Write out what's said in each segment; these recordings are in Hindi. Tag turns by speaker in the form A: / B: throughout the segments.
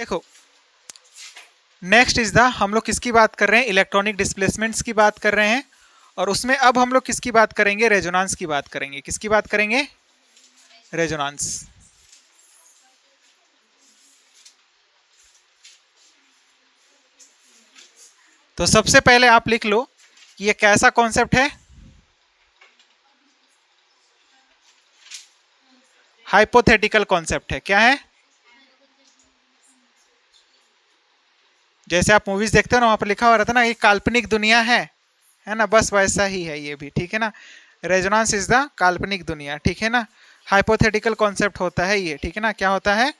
A: देखो नेक्स्ट इज द, हम लोग किसकी बात कर रहे हैं, इलेक्ट्रॉनिक डिस्प्लेसमेंट्स की बात कर रहे हैं, और उसमें अब हम लोग किसकी बात करेंगे, रेजोनेंस की बात करेंगे। किसकी बात करेंगे, रेजोनेंस। तो सबसे पहले आप लिख लो कि ये कैसा कॉन्सेप्ट है, हाइपोथेटिकल कॉन्सेप्ट है। क्या है, जैसे आप मूवीज देखते हो ना, वहां पर लिखा हुआ रहता है ना, ये काल्पनिक दुनिया है ना, बस वैसा ही है ये भी, ठीक है ना। रेजोनेंस इज द काल्पनिक दुनिया, ठीक है ना। हाइपोथेटिकल कॉन्सेप्ट होता है ये, ठीक है ना। क्या होता है,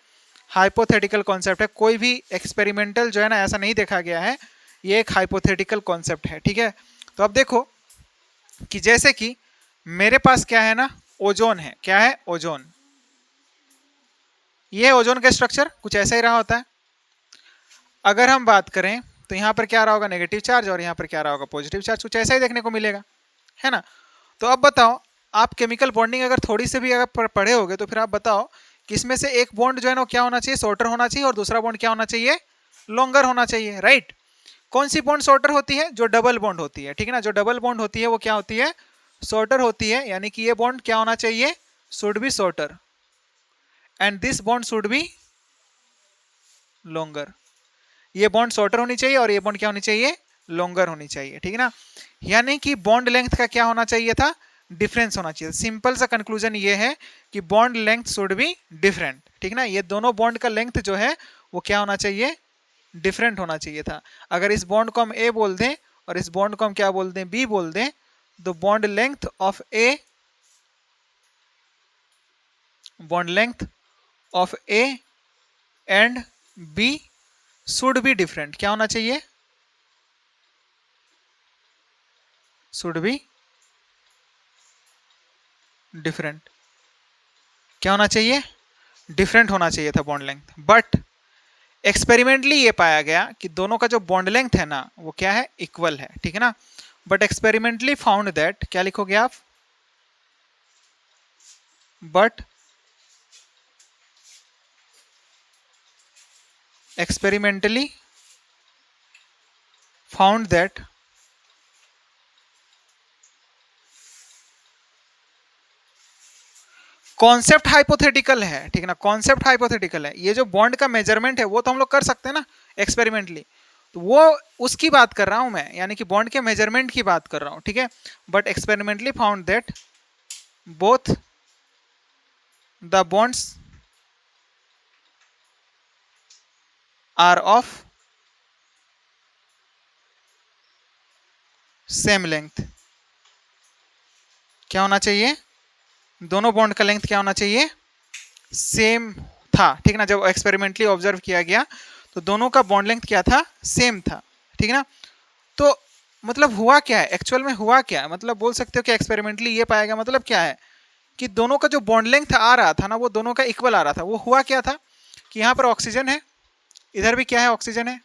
A: हाइपोथेटिकल कॉन्सेप्ट है। कोई भी एक्सपेरिमेंटल जो है ना ऐसा नहीं देखा गया है, ये एक हाइपोथेटिकल कॉन्सेप्ट है, ठीक है। तो अब देखो कि जैसे कि मेरे पास क्या है ना, ओजोन है। क्या है, ओजोन। ये ओजोन का स्ट्रक्चर कुछ ऐसा ही रहा होता है। अगर हम बात करें तो यहाँ पर क्या रहा होगा, नेगेटिव चार्ज, और यहाँ पर क्या रहा होगा, पॉजिटिव चार्ज। कुछ ऐसा ही देखने को मिलेगा, है ना। तो अब बताओ, आप केमिकल बॉन्डिंग अगर थोड़ी से भी अगर पढ़े होगे तो फिर आप बताओ कि इसमें से एक बॉन्ड जो है ना क्या होना चाहिए, शॉर्टर होना चाहिए, और दूसरा बॉन्ड क्या होना चाहिए, लॉन्गर होना चाहिए, राइट। कौन सी बॉन्ड शॉर्टर होती है, जो डबल बॉन्ड होती है, ठीक है ना। जो डबल बॉन्ड होती है वो क्या होती है, शॉर्टर होती है। यानी कि ये बॉन्ड क्या होना चाहिए, should be shorter, and this bond should be longer. ये बॉन्ड शॉर्टर होनी चाहिए और ये बॉन्ड क्या होनी चाहिए, लॉन्गर होनी चाहिए, ठीक है ना। यानी कि बॉन्ड लेंथ का क्या होना चाहिए था, डिफरेंस होना चाहिए। सिंपल सा कंक्लूजन ये है कि bond length should be different, ठीक है ना। ये दोनों बॉन्ड का लेंथ जो है वो क्या होना चाहिए, डिफरेंट होना चाहिए था। अगर इस बॉन्ड को हम ए बोल दें और इस बॉन्ड को हम क्या बोल दें, बी बोल दें, तो bond length of A, bond length of A and B should be different. क्या होना चाहिए, शुड बी डिफरेंट। क्या होना चाहिए, डिफरेंट होना चाहिए था बॉन्ड लेंथ। बट एक्सपेरिमेंटली ये पाया गया कि दोनों का जो बॉन्ड लेंथ है ना वो क्या है, इक्वल है, ठीक है ना। बट एक्सपेरिमेंटली फाउंड दैट, क्या लिखोगे आप, but experimentally found that concept hypothetical है, ठीक है ना। कॉन्सेप्ट हाइपोथेटिकल है। ये जो बॉन्ड का मेजरमेंट है वो तो हम लोग कर सकते हैं ना एक्सपेरिमेंटली, तो वो उसकी बात कर रहा हूं मैं, यानी कि बॉन्ड के मेजरमेंट की बात कर रहा हूं, ठीक है। But experimentally found that both the bonds are of same length. क्या होना चाहिए, दोनों बॉन्ड का लेंथ क्या होना चाहिए, सेम था, ठीक ना। जब एक्सपेरिमेंटली ऑब्जर्व किया गया तो दोनों का बॉन्ड लेंथ क्या था, सेम था, ठीक है ना। तो मतलब हुआ क्या है, एक्चुअल में हुआ क्या है, मतलब बोल सकते हो कि एक्सपेरिमेंटली ये पाया गया, मतलब क्या है कि दोनों का जो बॉन्ड लेंथ आ रहा था ना वो दोनों का इक्वल आ रहा था। वो हुआ क्या था कि यहाँ पर ऑक्सीजन है, इधर भी क्या है, ऑक्सीजन है,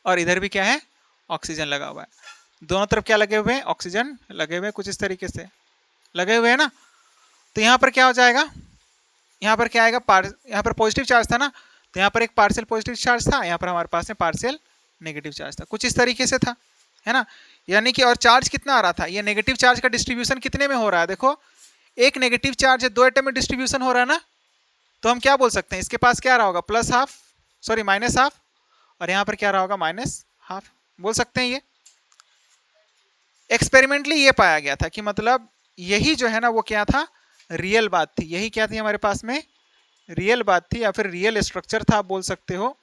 A: और इधर भी क्या है, ऑक्सीजन लगा हुआ है। दोनों तरफ क्या लगे हुए हैं, ऑक्सीजन लगे हुए हैं, कुछ इस तरीके से लगे हुए हैं ना। तो यहाँ पर क्या हो जाएगा, यहाँ पर क्या आएगा, यहाँ पर पॉजिटिव चार्ज था ना, तो यहाँ पर एक पार्शियल पॉजिटिव चार्ज था, यहाँ पर हमारे पास में पार्शियल नेगेटिव चार्ज था, कुछ इस तरीके से था, है ना। यानी कि और चार्ज कितना आ रहा था, ये नेगेटिव चार्ज का डिस्ट्रीब्यूशन कितने में हो रहा है, देखो एक नेगेटिव चार्ज है, दो एटम में डिस्ट्रीब्यूशन हो रहा है ना। तो हम क्या बोल सकते हैं, इसके पास क्या रहा होगा, plus half, sorry minus half, और यहाँ पर क्या रहा होगा, माइनस हाफ, बोल सकते हैं। ये एक्सपेरिमेंटली ये पाया गया था कि मतलब यही जो है ना वो क्या था, रियल बात थी, यही क्या थी हमारे पास में, रियल बात थी, या फिर रियल स्ट्रक्चर था आप बोल सकते हो।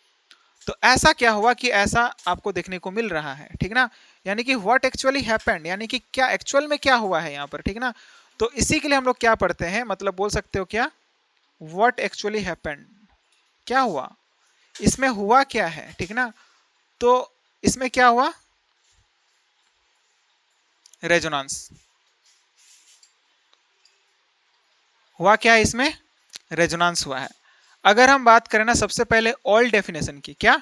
A: तो ऐसा क्या हुआ कि ऐसा आपको देखने को मिल रहा है, ठीक ना। यानी कि व्हाट एक्चुअली हैपेंड, यानी कि क्या एक्चुअल में क्या हुआ है यहाँ पर, ठीक ना। तो इसी के लिए हम लोग क्या पढ़ते हैं, मतलब बोल सकते हो क्या, व्हाट एक्चुअली हैपेंड, क्या हुआ, इसमें हुआ क्या है, ठीक ना। तो इसमें क्या हुआ, रेजोनेंस हुआ, क्या है इसमें, रेजोनेंस हुआ है। अगर हम बात करें ना सबसे पहले ओल्ड डेफिनेशन की, क्या,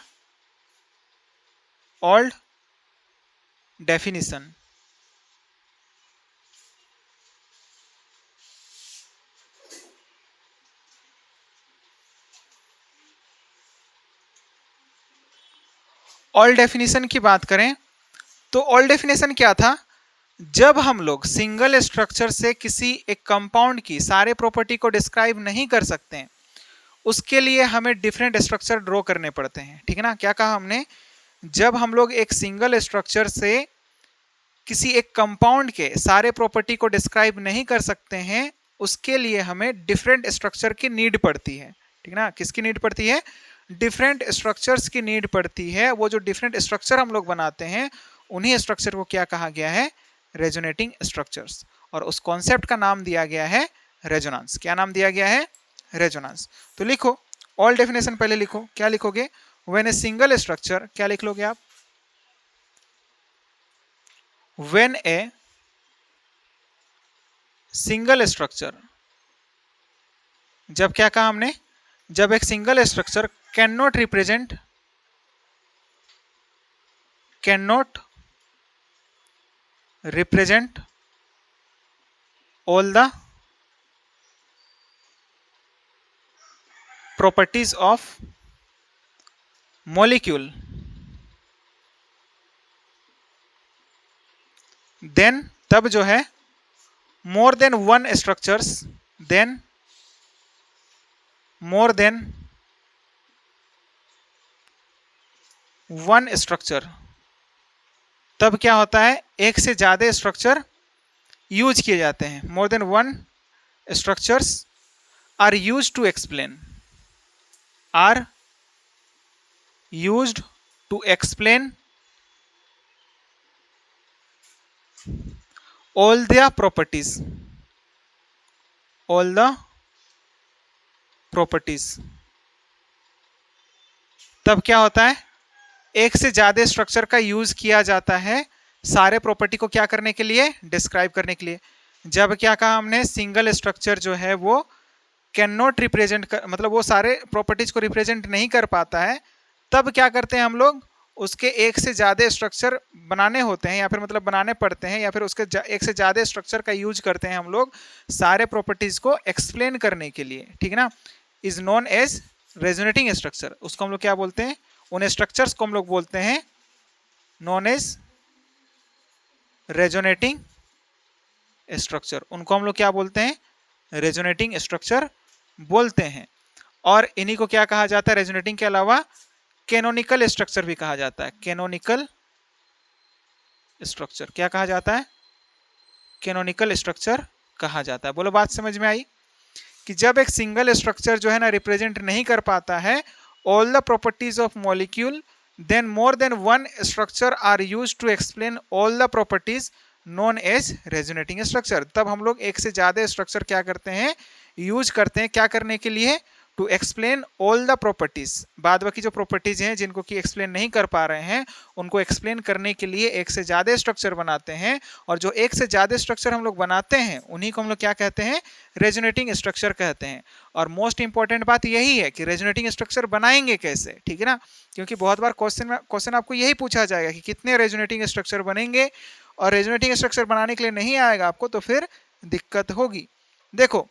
A: ओल्ड डेफिनेशन, ऑल डेफिनेशन की बात करें तो ऑल डेफिनेशन क्या था, जब हम लोग सिंगल स्ट्रक्चर से किसी एक कंपाउंड की सारे प्रॉपर्टी को डिस्क्राइब नहीं कर सकते हैं, उसके लिए हमें डिफरेंट स्ट्रक्चर ड्रॉ करने पड़ते हैं, ठीक है ना। क्या कहा हमने, जब हम लोग एक सिंगल स्ट्रक्चर से किसी एक कंपाउंड के सारे प्रॉपर्टी को डिस्क्राइब नहीं कर सकते हैं, उसके लिए हमें डिफरेंट स्ट्रक्चर की नीड पड़ती है, ठीक ना। किसकी नीड पड़ती है, डिफरेंट स्ट्रक्चर्स की नीड पड़ती है। वो जो डिफरेंट स्ट्रक्चर हम लोग बनाते हैं, उन्हीं स्ट्रक्चर को क्या कहा गया है, रेजोनेटिंग स्ट्रक्चर्स। और उस कॉन्सेप्ट का नाम दिया गया है रेजोनेंस। क्या नाम दिया गया है, रेजोनेंस। तो लिखो ऑल डेफिनेशन, पहले लिखो, क्या लिखोगे, व्हेन ए सिंगल स्ट्रक्चर, क्या लिख लोगे आप, व्हेन ए सिंगल स्ट्रक्चर, जब क्या कहा हमने, जब एक single structure can not represent all the properties of molecule, then तब जो है more than one structures, then more than one structure, तब क्या होता है, एक से ज्यादा स्ट्रक्चर यूज किए जाते हैं। More than one structures are used to explain, are used to explain all the properties, all the properties। तब क्या होता है, एक से ज्यादा स्ट्रक्चर का यूज किया जाता है सारे प्रॉपर्टी को क्या करने के लिए, डिस्क्राइब करने के लिए। जब क्या कहा हमने, सिंगल स्ट्रक्चर जो है वो कैन नॉट रिप्रेजेंट, मतलब वो सारे प्रॉपर्टीज को रिप्रेजेंट नहीं कर पाता है, तब क्या करते हैं हम लोग, उसके एक से ज़्यादा स्ट्रक्चर बनाने होते हैं, या फिर मतलब बनाने पड़ते हैं, या फिर उसके एक से ज़्यादा स्ट्रक्चर का यूज करते हैं हम लोग सारे प्रॉपर्टीज को एक्सप्लेन करने के लिए, ठीक है ना। Is known as resonating structure. उसको हम लोग क्या बोलते हैं, उन स्ट्रक्चर्स को हम लोग बोलते हैं नॉन एज रेजोनेटिंग स्ट्रक्चर। उनको हम लोग क्या बोलते हैं, रेजोनेटिंग स्ट्रक्चर बोलते हैं। और इन्हीं को क्या कहा जाता है, रेजोनेटिंग के अलावा कैनोनिकल स्ट्रक्चर भी कहा जाता है। कैनोनिकल स्ट्रक्चर क्या कहा जाता है, कैनोनिकल स्ट्रक्चर कहा जाता है। बोलो बात समझ में आई, कि जब एक सिंगल स्ट्रक्चर जो है ना रिप्रेजेंट नहीं कर पाता है all the properties of molecule, then more than one structure are used to explain all the properties known as resonating structure. तब हम लोग एक से ज्यादा स्ट्रक्चर क्या करते हैं, यूज करते हैं, क्या करने के लिए, to explain all the properties. बाद बाकी जो प्रॉपर्टीज हैं जिनको कि एक्सप्लेन नहीं कर पा रहे हैं, उनको एक्सप्लेन करने के लिए एक से ज्यादा स्ट्रक्चर बनाते हैं। और जो एक से ज्यादा स्ट्रक्चर हम लोग बनाते हैं, उन्हीं को हम लोग क्या कहते हैं, रेजोनेटिंग स्ट्रक्चर कहते हैं। और मोस्ट इंपॉर्टेंट बात यही है कि रेजोनेटिंग स्ट्रक्चर बनाएंगे कैसे, ठीक है ना, क्योंकि बहुत बार क्वेश्चन आपको यही पूछा जाएगा कि कितने रेजोनेटिंग स्ट्रक्चर बनेंगे, और रेजोनेटिंग स्ट्रक्चर बनाने के लिए नहीं आएगा आपको तो फिर दिक्कत होगी। देखो,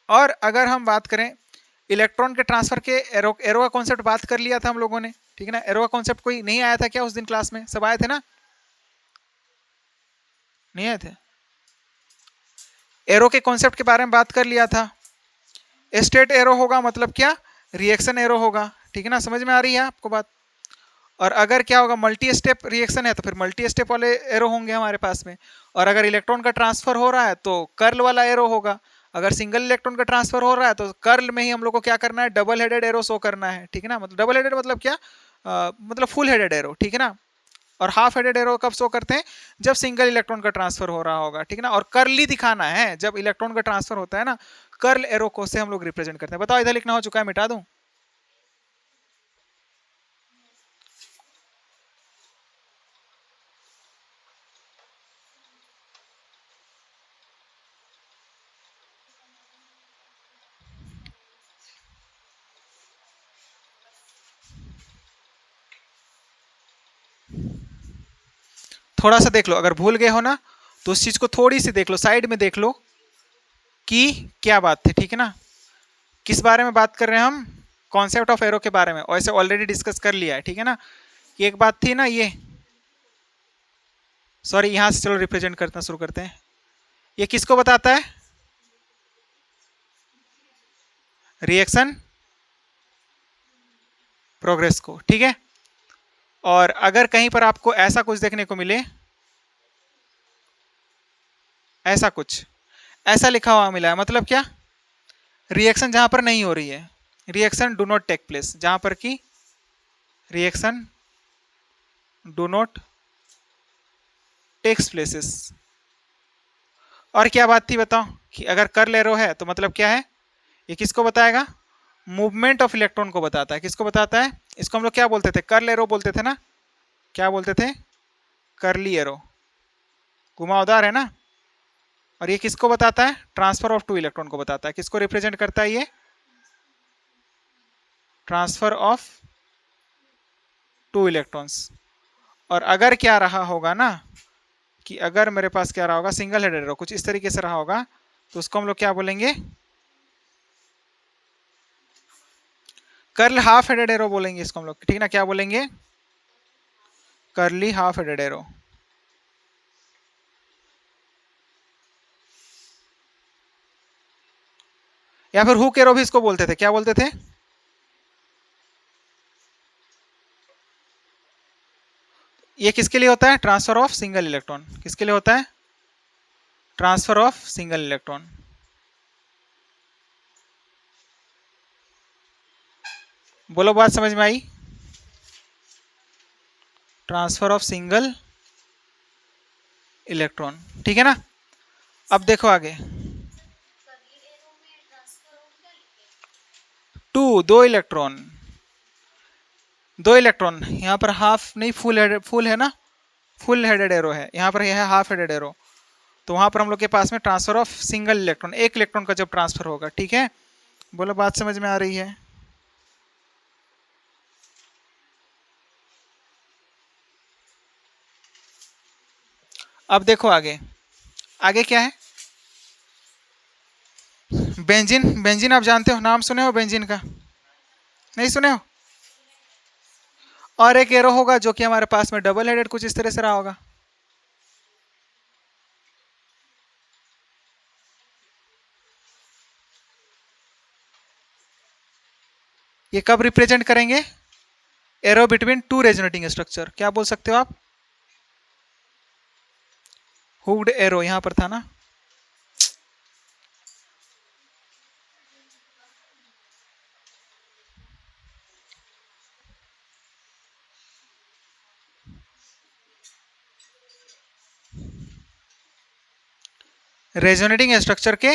A: और अगर हम बात करें इलेक्ट्रॉन के ट्रांसफर के एरो का कॉन्सेप्ट बात कर लिया था हम लोगों ने, ठीक है ना। एरो का कॉन्सेप्ट कोई नहीं आया था क्या उस दिन क्लास में, सब आए थे ना, नहीं आए थे। एरो के कॉन्सेप्ट के बारे में बात कर लिया था। स्टेट एरो होगा मतलब क्या, रिएक्शन एरो होगा, ठीक है ना, समझ में आ रही है आपको बात। और अगर क्या होगा, मल्टी स्टेप रिएक्शन है तो फिर मल्टी स्टेप वाले एरो होंगे हमारे पास में। और अगर इलेक्ट्रॉन का ट्रांसफर हो रहा है तो कर्ल वाला एरो होगा। अगर सिंगल इलेक्ट्रॉन का ट्रांसफर हो रहा है तो कर्ल में ही हम लोग को क्या करना है, डबल हेडेड एरो शो करना है, ठीक है ना। मतलब डबल हेडेड मतलब क्या, मतलब फुल हेडेड एरो, ठीक है ना। और हाफ हेडेड एरो कब शो करते हैं, जब सिंगल इलेक्ट्रॉन का ट्रांसफर हो रहा होगा, ठीक है ना। और कर्ली दिखाना है जब इलेक्ट्रॉन का ट्रांसफर होता है ना, कर्ल एरो को से हम लोग रिप्रेजेंट करते हैं। बताओ इधर लिखना हो चुका है, मिटा दूं। थोड़ा सा देख लो, अगर भूल गए हो ना तो उस चीज को थोड़ी सी देख लो, साइड में देख लो कि क्या बात थी, ठीक है ना। किस बारे में बात कर रहे हैं हम, कॉन्सेप्ट ऑफ एरो के बारे में, वैसे ऑलरेडी डिस्कस कर लिया है, ठीक है ना। ये एक बात थी ना ये, सॉरी यहां से चलो रिप्रेजेंट करना शुरू करते हैं। ये किसको बताता है? रिएक्शन प्रोग्रेस को, ठीक है। और अगर कहीं पर आपको ऐसा कुछ देखने को मिले, ऐसा कुछ ऐसा लिखा हुआ मिला है, मतलब क्या? रिएक्शन जहां पर नहीं हो रही है, reaction do not take place, जहां पर की reaction do not takes places. और क्या बात थी बताओ, कि अगर कर्ल एरो है तो मतलब क्या है? ये किसको बताएगा? मूवमेंट ऑफ इलेक्ट्रॉन को बताता है। किसको बताता है? इसको हम लोग क्या बोलते थे? कर्ल एरो बोलते थे ना। क्या बोलते थे? कर्ली एरो, घुमावदार है ना। और ये किसको बताता है? ट्रांसफर ऑफ टू इलेक्ट्रॉन को बताता है। किसको रिप्रेजेंट करता है ये? Transfer of two electrons. और अगर क्या रहा होगा ना, कि अगर मेरे पास क्या रहा होगा, सिंगल हेडेड एरो कुछ इस तरीके से रहा होगा, तो उसको हम लोग क्या बोलेंगे? कर्ल हाफ हेडेड एरो बोलेंगे इसको हम लोग, ठीक ना। क्या बोलेंगे? Curly half headed arrow. या फिर हुक एरो भी इसको बोलते थे। क्या बोलते थे? ये किसके लिए होता है? Transfer of single electron. किसके लिए होता है? Transfer of single electron. बोलो, बात समझ में आई? ट्रांसफर ऑफ सिंगल इलेक्ट्रॉन, ठीक है ना। अब देखो आगे, टू, दो इलेक्ट्रॉन, दो इलेक्ट्रॉन। यहाँ पर हाफ नहीं, फुल है ना, फुल हेडेड एरो है। यहाँ पर यह है हाफ हेडेड एरो। तो वहां पर हम लोग के पास में ट्रांसफर ऑफ सिंगल इलेक्ट्रॉन, एक इलेक्ट्रॉन का जब ट्रांसफर होगा, ठीक है। बोलो, बात समझ में आ रही है? अब देखो आगे, आगे क्या है? बेंजीन। बेंजीन आप जानते हो, नाम सुने हो बेंजीन का? नहीं सुने हो? और एक एरो होगा जो कि हमारे पास में डबल हेडेड कुछ इस तरह से रहा होगा। ये कब रिप्रेजेंट करेंगे? Arrow between two resonating structure. क्या बोल सकते हो आप? हुक्ड एरो यहां पर था ना। रेजोनेटिंग स्ट्रक्चर के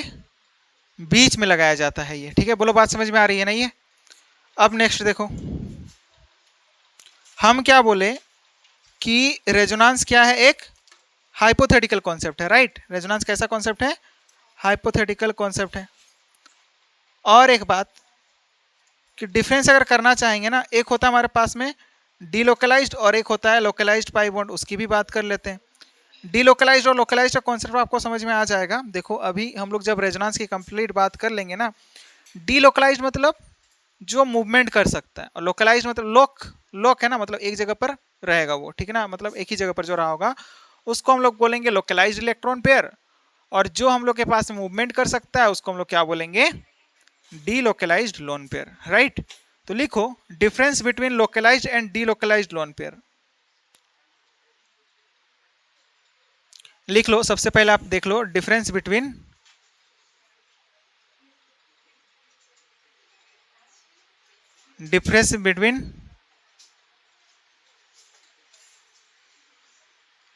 A: बीच में लगाया जाता है ये, ठीक है। बोलो, बात समझ में आ रही है? नहीं है? अब नेक्स्ट देखो, हम क्या बोले कि रेजोनेंस क्या है? एक हाइपोथेटिकल कॉन्सेप्ट है, राइट। रेजोनेंस कैसा कॉन्सेप्ट है? हाइपोथेटिकल कॉन्सेप्ट है। और एक बात कि डिफरेंस अगर करना चाहेंगे ना, एक होता है हमारे पास में डीलोकलाइज्ड और एक होता है लोकलाइज्ड पाई बॉन्ड, उसकी भी बात कर लेते हैं। डीलोकलाइज्ड और लोकलाइज्ड का कॉन्सेप्ट आपको समझ में आ जाएगा। देखो, अभी हम लोग जब रेजोनेंस की कंप्लीट बात कर लेंगे ना, डीलोकलाइज्ड मतलब जो मूवमेंट कर सकता है, और लोकलाइज्ड मतलब लोक, लोक है ना, मतलब एक जगह पर रहेगा वो, ठीक है ना, मतलब एक ही जगह पर जो रहा होगा, उसको हम लोग बोलेंगे लोकलाइज्ड इलेक्ट्रॉन पेयर। और जो हम लोग के पास मूवमेंट कर सकता है उसको हम लोग क्या बोलेंगे? Delocalised lone pair, right. तो लिखो, difference between localised and delocalised lone pair. लिख लो, सबसे पहले आप देख लो, difference between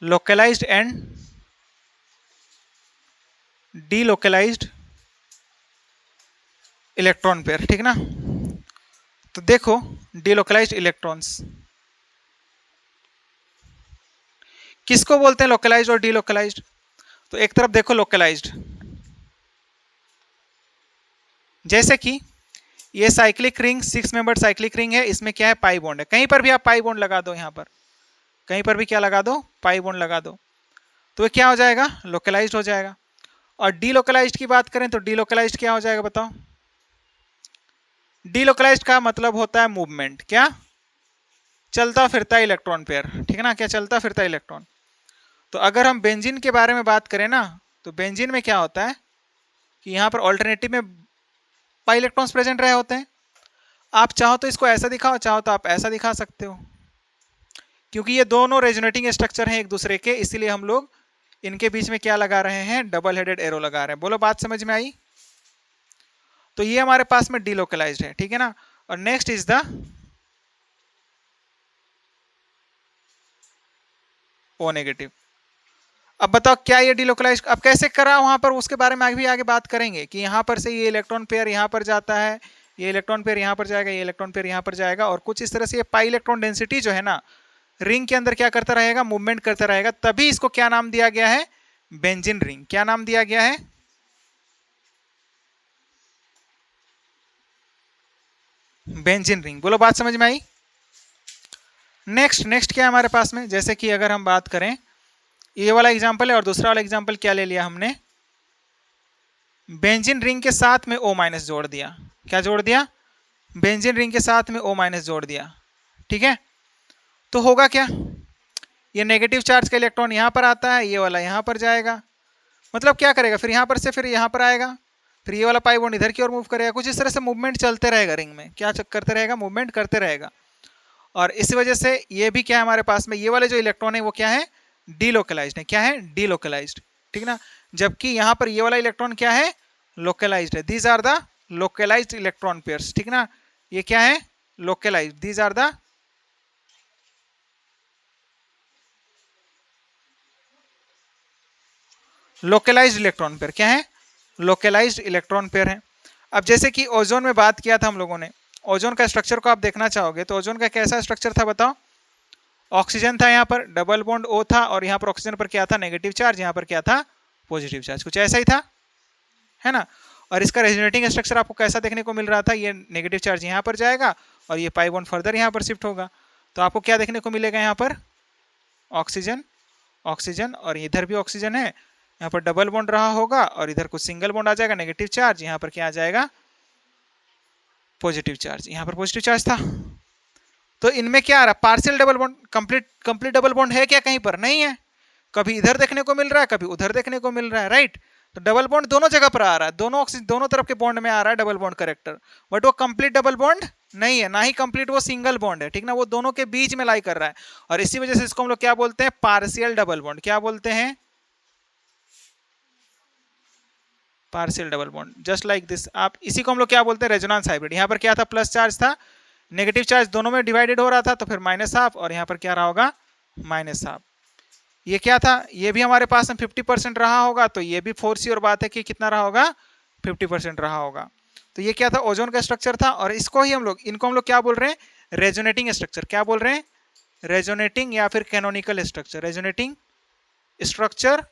A: localised and delocalised electron pair, ठीक ना। तो देखो, डीलोकलाइज्ड इलेक्ट्रॉन्स किसको बोलते हैं? लोकलाइज्ड और डीलोकलाइज्ड। तो एक तरफ देखो लोकलाइज्ड, जैसे कि ये cyclic ring, 6 member cyclic ring है, इसमें क्या है? पाई बॉन्ड है। कहीं पर भी आप पाई बॉन्ड लगा दो, यहां पर कहीं पर भी क्या लगा दो? पाई बॉन्ड लगा दो, तो ये क्या हो जाएगा? लोकलाइज्ड हो जाएगा। और डीलोकलाइज्ड की बात करें तो डीलोकलाइज्ड क्या हो जाएगा बताओ? डीलोकलाइज्ड का मतलब होता है मूवमेंट। क्या? चलता फिरता इलेक्ट्रॉन पेयर, ठीक है ना, क्या चलता फिरता इलेक्ट्रॉन। तो अगर हम बेंजीन के बारे में बात करें ना, तो बेंजीन में क्या होता है कि यहाँ पर ऑल्टरनेटिव में पाई इलेक्ट्रॉन्स प्रेजेंट रहे होते हैं। आप चाहो तो इसको ऐसा दिखाओ, चाहो तो आप ऐसा दिखा सकते हो, क्योंकि ये दोनों रेजोनेटिंग स्ट्रक्चर हैं एक दूसरे के, इसीलिए हम लोग इनके बीच में क्या लगा रहे हैं, डबल हेडेड एरो लगा रहे हैं। बोलो बात समझ में आई। तो ये हमारे पास में डिलोकलाइज्ड है, ठीक है ना। और next is the O negative. अब बताओ क्या ये डिलोकलाइज अब कैसे करा वहां पर, उसके बारे में भी आगे बात करेंगे कि यहां पर से ये इलेक्ट्रॉन पेयर यहां पर जाता है, ये इलेक्ट्रॉन पेयर यहां पर जाएगा, ये इलेक्ट्रॉन पेयर यहां पर जाएगा, और कुछ इस तरह से ये पाई इलेक्ट्रॉन डेंसिटी जो है ना रिंग के अंदर क्या करता रहेगा, मूवमेंट करता रहेगा। तभी इसको क्या नाम दिया गया है, बेंजीन रिंग। क्या नाम दिया गया है, बेंजीन रिंग। बोलो बात समझ में आई। नेक्स्ट क्या है हमारे पास में, जैसे कि अगर हम बात करें, ये वाला एग्जांपल है और दूसरा वाला एग्जांपल क्या ले लिया हमने, बेंजीन रिंग के साथ में O माइनस जोड़ दिया। क्या जोड़ दिया, बेंजीन रिंग के साथ में O माइनस जोड़ दिया, ठीक है। तो होगा क्या, ये नेगेटिव चार्ज का इलेक्ट्रॉन यहां पर आता है, ये वाला यहां पर जाएगा, मतलब क्या करेगा, फिर यहां पर से फिर यहां पर आएगा, फिर ये वाला पाई बॉन्ड इधर की ओर मूव करेगा। कुछ इस तरह से मूवमेंट चलते रहेगा रिंग में, क्या करते रहेगा, मूवमेंट करते रहेगा। और इस वजह से ये भी क्या है हमारे पास में, ये वाले जो इलेक्ट्रॉन है वो क्या है, डीलोकलाइज्ड है। क्या है, डीलोकलाइज्ड, ठीक ना। जबकि यहां पर ये वाला इलेक्ट्रॉन क्या है, लोकलाइज्ड है। These are the localised electron pairs, ठीक ना। ये क्या है, localised, these are the localised electron pair. क्या है, लोकलाइज्ड इलेक्ट्रॉन पेयर है। अब जैसे कि ओजोन में बात किया था हम लोगों ने, ओजोन का स्ट्रक्चर को आप देखना चाहोगे तो ओजोन का कैसा स्ट्रक्चर था बताओ। ऑक्सीजन था यहाँ पर, डबल बॉन्ड O था, और यहाँ पर ऑक्सीजन पर क्या था, नेगेटिव चार्ज, यहाँ पर क्या था, पॉजिटिव चार्ज, कुछ ऐसा ही था, है ना। और इसका रेजोनेटिंग स्ट्रक्चर आपको कैसा देखने को मिल रहा था, ये नेगेटिव चार्ज यहाँ पर जाएगा और ये पाई बॉन्ड फर्दर यहाँ पर शिफ्ट होगा। तो आपको क्या देखने को मिलेगा, यहाँ पर ऑक्सीजन ऑक्सीजन, और इधर भी ऑक्सीजन है, यहाँ पर डबल बॉन्ड रहा होगा और इधर कुछ सिंगल बॉन्ड आ जाएगा, नेगेटिव चार्ज, यहाँ पर क्या आ जाएगा, पॉजिटिव चार्ज, यहाँ पर पॉजिटिव चार्ज था। तो इनमें क्या आ रहा है, partial double bond, complete double bond है क्या, कहीं पर नहीं है। कभी इधर देखने को मिल रहा है, कभी उधर देखने को मिल रहा है, राइट। तो डबल बॉन्ड दोनों जगह पर आ रहा है, दोनों ऑक्सीजन दोनों तरफ के बॉन्ड में आ रहा है डबल बॉन्ड करेक्टर, बट वो कंप्लीट डबल बॉन्ड नहीं है, ना ही कंप्लीट वो सिंगल बॉन्ड है, ठीक ना। वो दोनों के बीच में लाई कर रहा है, और इसी वजह से इसको हम लोग क्या बोलते हैं, पार्शियल डबल बॉन्ड। क्या बोलते हैं, partial double bond, just like this. आप इसी को हम लोग क्या बोलते हैं, रेजोनेंस हाइब्रिड। यहाँ पर क्या था, प्लस चार्ज था, नेगेटिव चार्ज दोनों में डिवाइडेड हो रहा था, तो फिर माइनस हाफ, और यहाँ पर क्या रहा होगा, माइनस हाफ। ये क्या था, ये भी हमारे पास में 50% रहा होगा, तो ये भी फोर्स और बात है कि कितना रहा होगा, 50% रहा होगा। तो ये क्या था, ओजोन का स्ट्रक्चर था, और इसको ही हम लोग, इनको हम लोग क्या बोल रहे हैं, रेजोनेटिंग स्ट्रक्चर। क्या बोल रहे हैं, रेजोनेटिंग या फिर कैनोनिकल स्ट्रक्चर, रेजोनेटिंग स्ट्रक्चर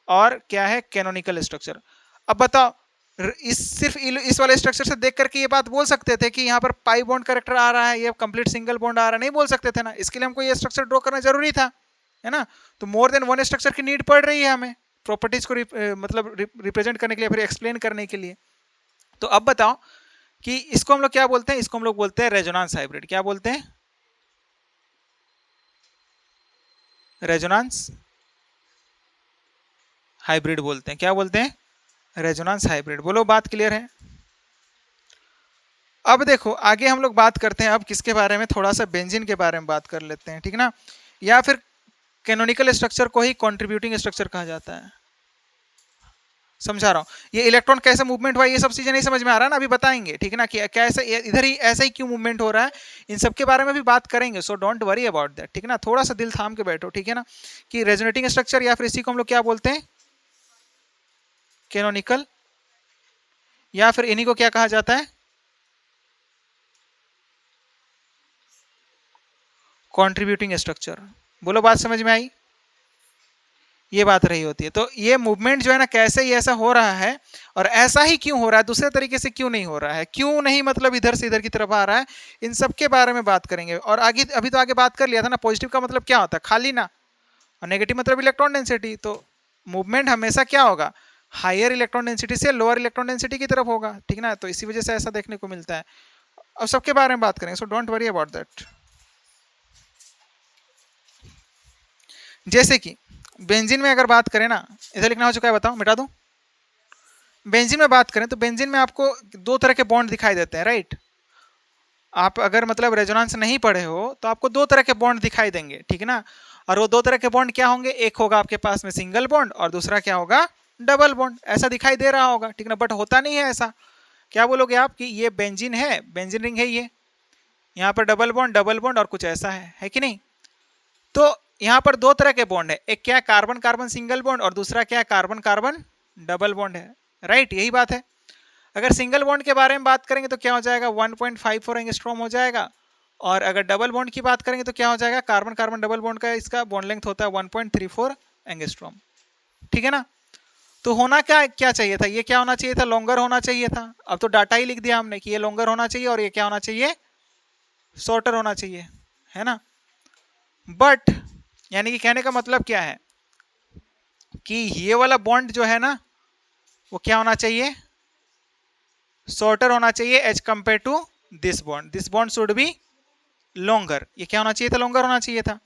A: और क्या है, कैनोनिकल स्ट्रक्चर। अब बताओ, सिर्फ इस वाले स्ट्रक्चर से देख करके ये बात बोल सकते थे कि यहाँ पर पाई बॉन्ड करेक्टर आ रहा है, ये कंप्लीट सिंगल बॉन्ड आ रहा है, नहीं बोल सकते थे ना। इसके लिए हमको ये स्ट्रक्चर ड्रॉ करना जरूरी था, है ना। तो मोर देन वन स्ट्रक्चर की नीड पड़ रही है हमें प्रॉपर्टीज को मतलब रिप्रेजेंट करने के लिए, फिर एक्सप्लेन करने के लिए। तो अब बताओ कि इसको हम लोग क्या बोलते हैं, इसको हम लोग बोलते हैं रेजोनेंस हाइब्रिड। क्या बोलते हैं, रेजोनेंस हाइब्रिड बोलते हैं। क्या बोलते हैं, रेजोनेंस हाइब्रिड। बोलो बात क्लियर है। अब देखो आगे हम लोग बात करते हैं, अब किसके बारे में, थोड़ा सा बेंजीन के बारे में बात कर लेते हैं, ठीक ना। या फिर कैनोनिकल स्ट्रक्चर को ही कंट्रीब्यूटिंग स्ट्रक्चर कहा जाता है। समझा रहा हूँ, ये इलेक्ट्रॉन कैसे मूवमेंट हुआ, ये सब चीजें नहीं समझ में आ रहा ना, अभी बताएंगे, ठीक है ना, कि कैसे इधर ही ऐसा ही क्यों मूवमेंट हो रहा है, इन सब के बारे में भी बात करेंगे। So don't worry about that, ठीक है ना। थोड़ा सा दिल थाम के बैठो, ठीक है ना, कि रेजोनेटिंग स्ट्रक्चर या फिर इसी को हम लोग क्या बोलते हैं, कैनोनिकल, या फिर इन्हीं को क्या कहा जाता है, कंट्रीब्यूटिंग स्ट्रक्चर। बोलो बात समझ में आई, ये बात रही होती है। तो ये मूवमेंट जो है ना, कैसे ये ऐसा हो रहा है और ऐसा ही क्यों हो रहा है, दूसरे तरीके से क्यों नहीं हो रहा है, क्यों नहीं मतलब इधर से इधर की तरफ आ रहा है, इन सब के बारे में बात करेंगे। और आगे अभी तो आगे बात कर लिया था ना, पॉजिटिव का मतलब क्या होता है, खाली ना, और नेगेटिव मतलब इलेक्ट्रॉन डेंसिटी। तो मूवमेंट हमेशा क्या होगा, हायर इलेक्ट्रॉन डेंसिटी से लोअर इलेक्ट्रॉन डेंसिटी की तरफ होगा, ठीक ना। तो इसी वजह से ऐसा देखने को मिलता है। अब सबके बारे में बात करेंगे, so don't worry about that. जैसे कि बेंजीन में अगर बात करें ना, इधर लिखना हो चुका है, बताओ मिटा दूं। बेंजीन में बात करें तो बेंजीन में आपको दो तरह के बॉन्ड दिखाई देते हैं, राइट। आप अगर मतलब रेजोनेंस नहीं पढ़े हो तो आपको दो तरह के बॉन्ड दिखाई देंगे, ठीक है ना। और वो दो तरह के बॉन्ड क्या होंगे, एक होगा आपके पास में सिंगल बॉन्ड और दूसरा क्या होगा, डबल बॉन्ड। ऐसा दिखाई दे रहा होगा, ठीक ना, बट होता नहीं है ऐसा। क्या बोलोगे आप कि ये बेंजीन है, बेंजीन रिंग है ये, यहाँ पर डबल बॉन्ड और कुछ ऐसा है कि नहीं। तो यहाँ पर दो तरह के बॉन्ड है, एक क्या है कार्बन कार्बन सिंगल बॉन्ड और दूसरा क्या है कार्बन कार्बन डबल बॉन्ड है, राइट, यही बात है। अगर सिंगल बॉन्ड के बारे में बात करेंगे तो क्या हो जाएगा 1.54 एंगस्ट्रॉम हो जाएगा, और अगर डबल बॉन्ड की बात करेंगे तो क्या हो जाएगा, कार्बन कार्बन डबल बॉन्ड का इसका बॉन्ड लेंथ होता है 1.34 एंगस्ट्रॉम, ठीक है ना। तो होना क्या क्या चाहिए था, ये क्या होना चाहिए था, लॉन्गर होना चाहिए था। अब तो डाटा ही लिख दिया हमने कि ये लॉन्गर होना चाहिए और ये क्या होना चाहिए, शॉर्टर होना चाहिए, है ना। बट यानी कि कहने का मतलब क्या है कि ये वाला बॉन्ड जो है ना वो क्या होना चाहिए, शॉर्टर होना चाहिए as compare to this bond should be longer. ये क्या होना चाहिए था, लॉन्गर होना चाहिए था,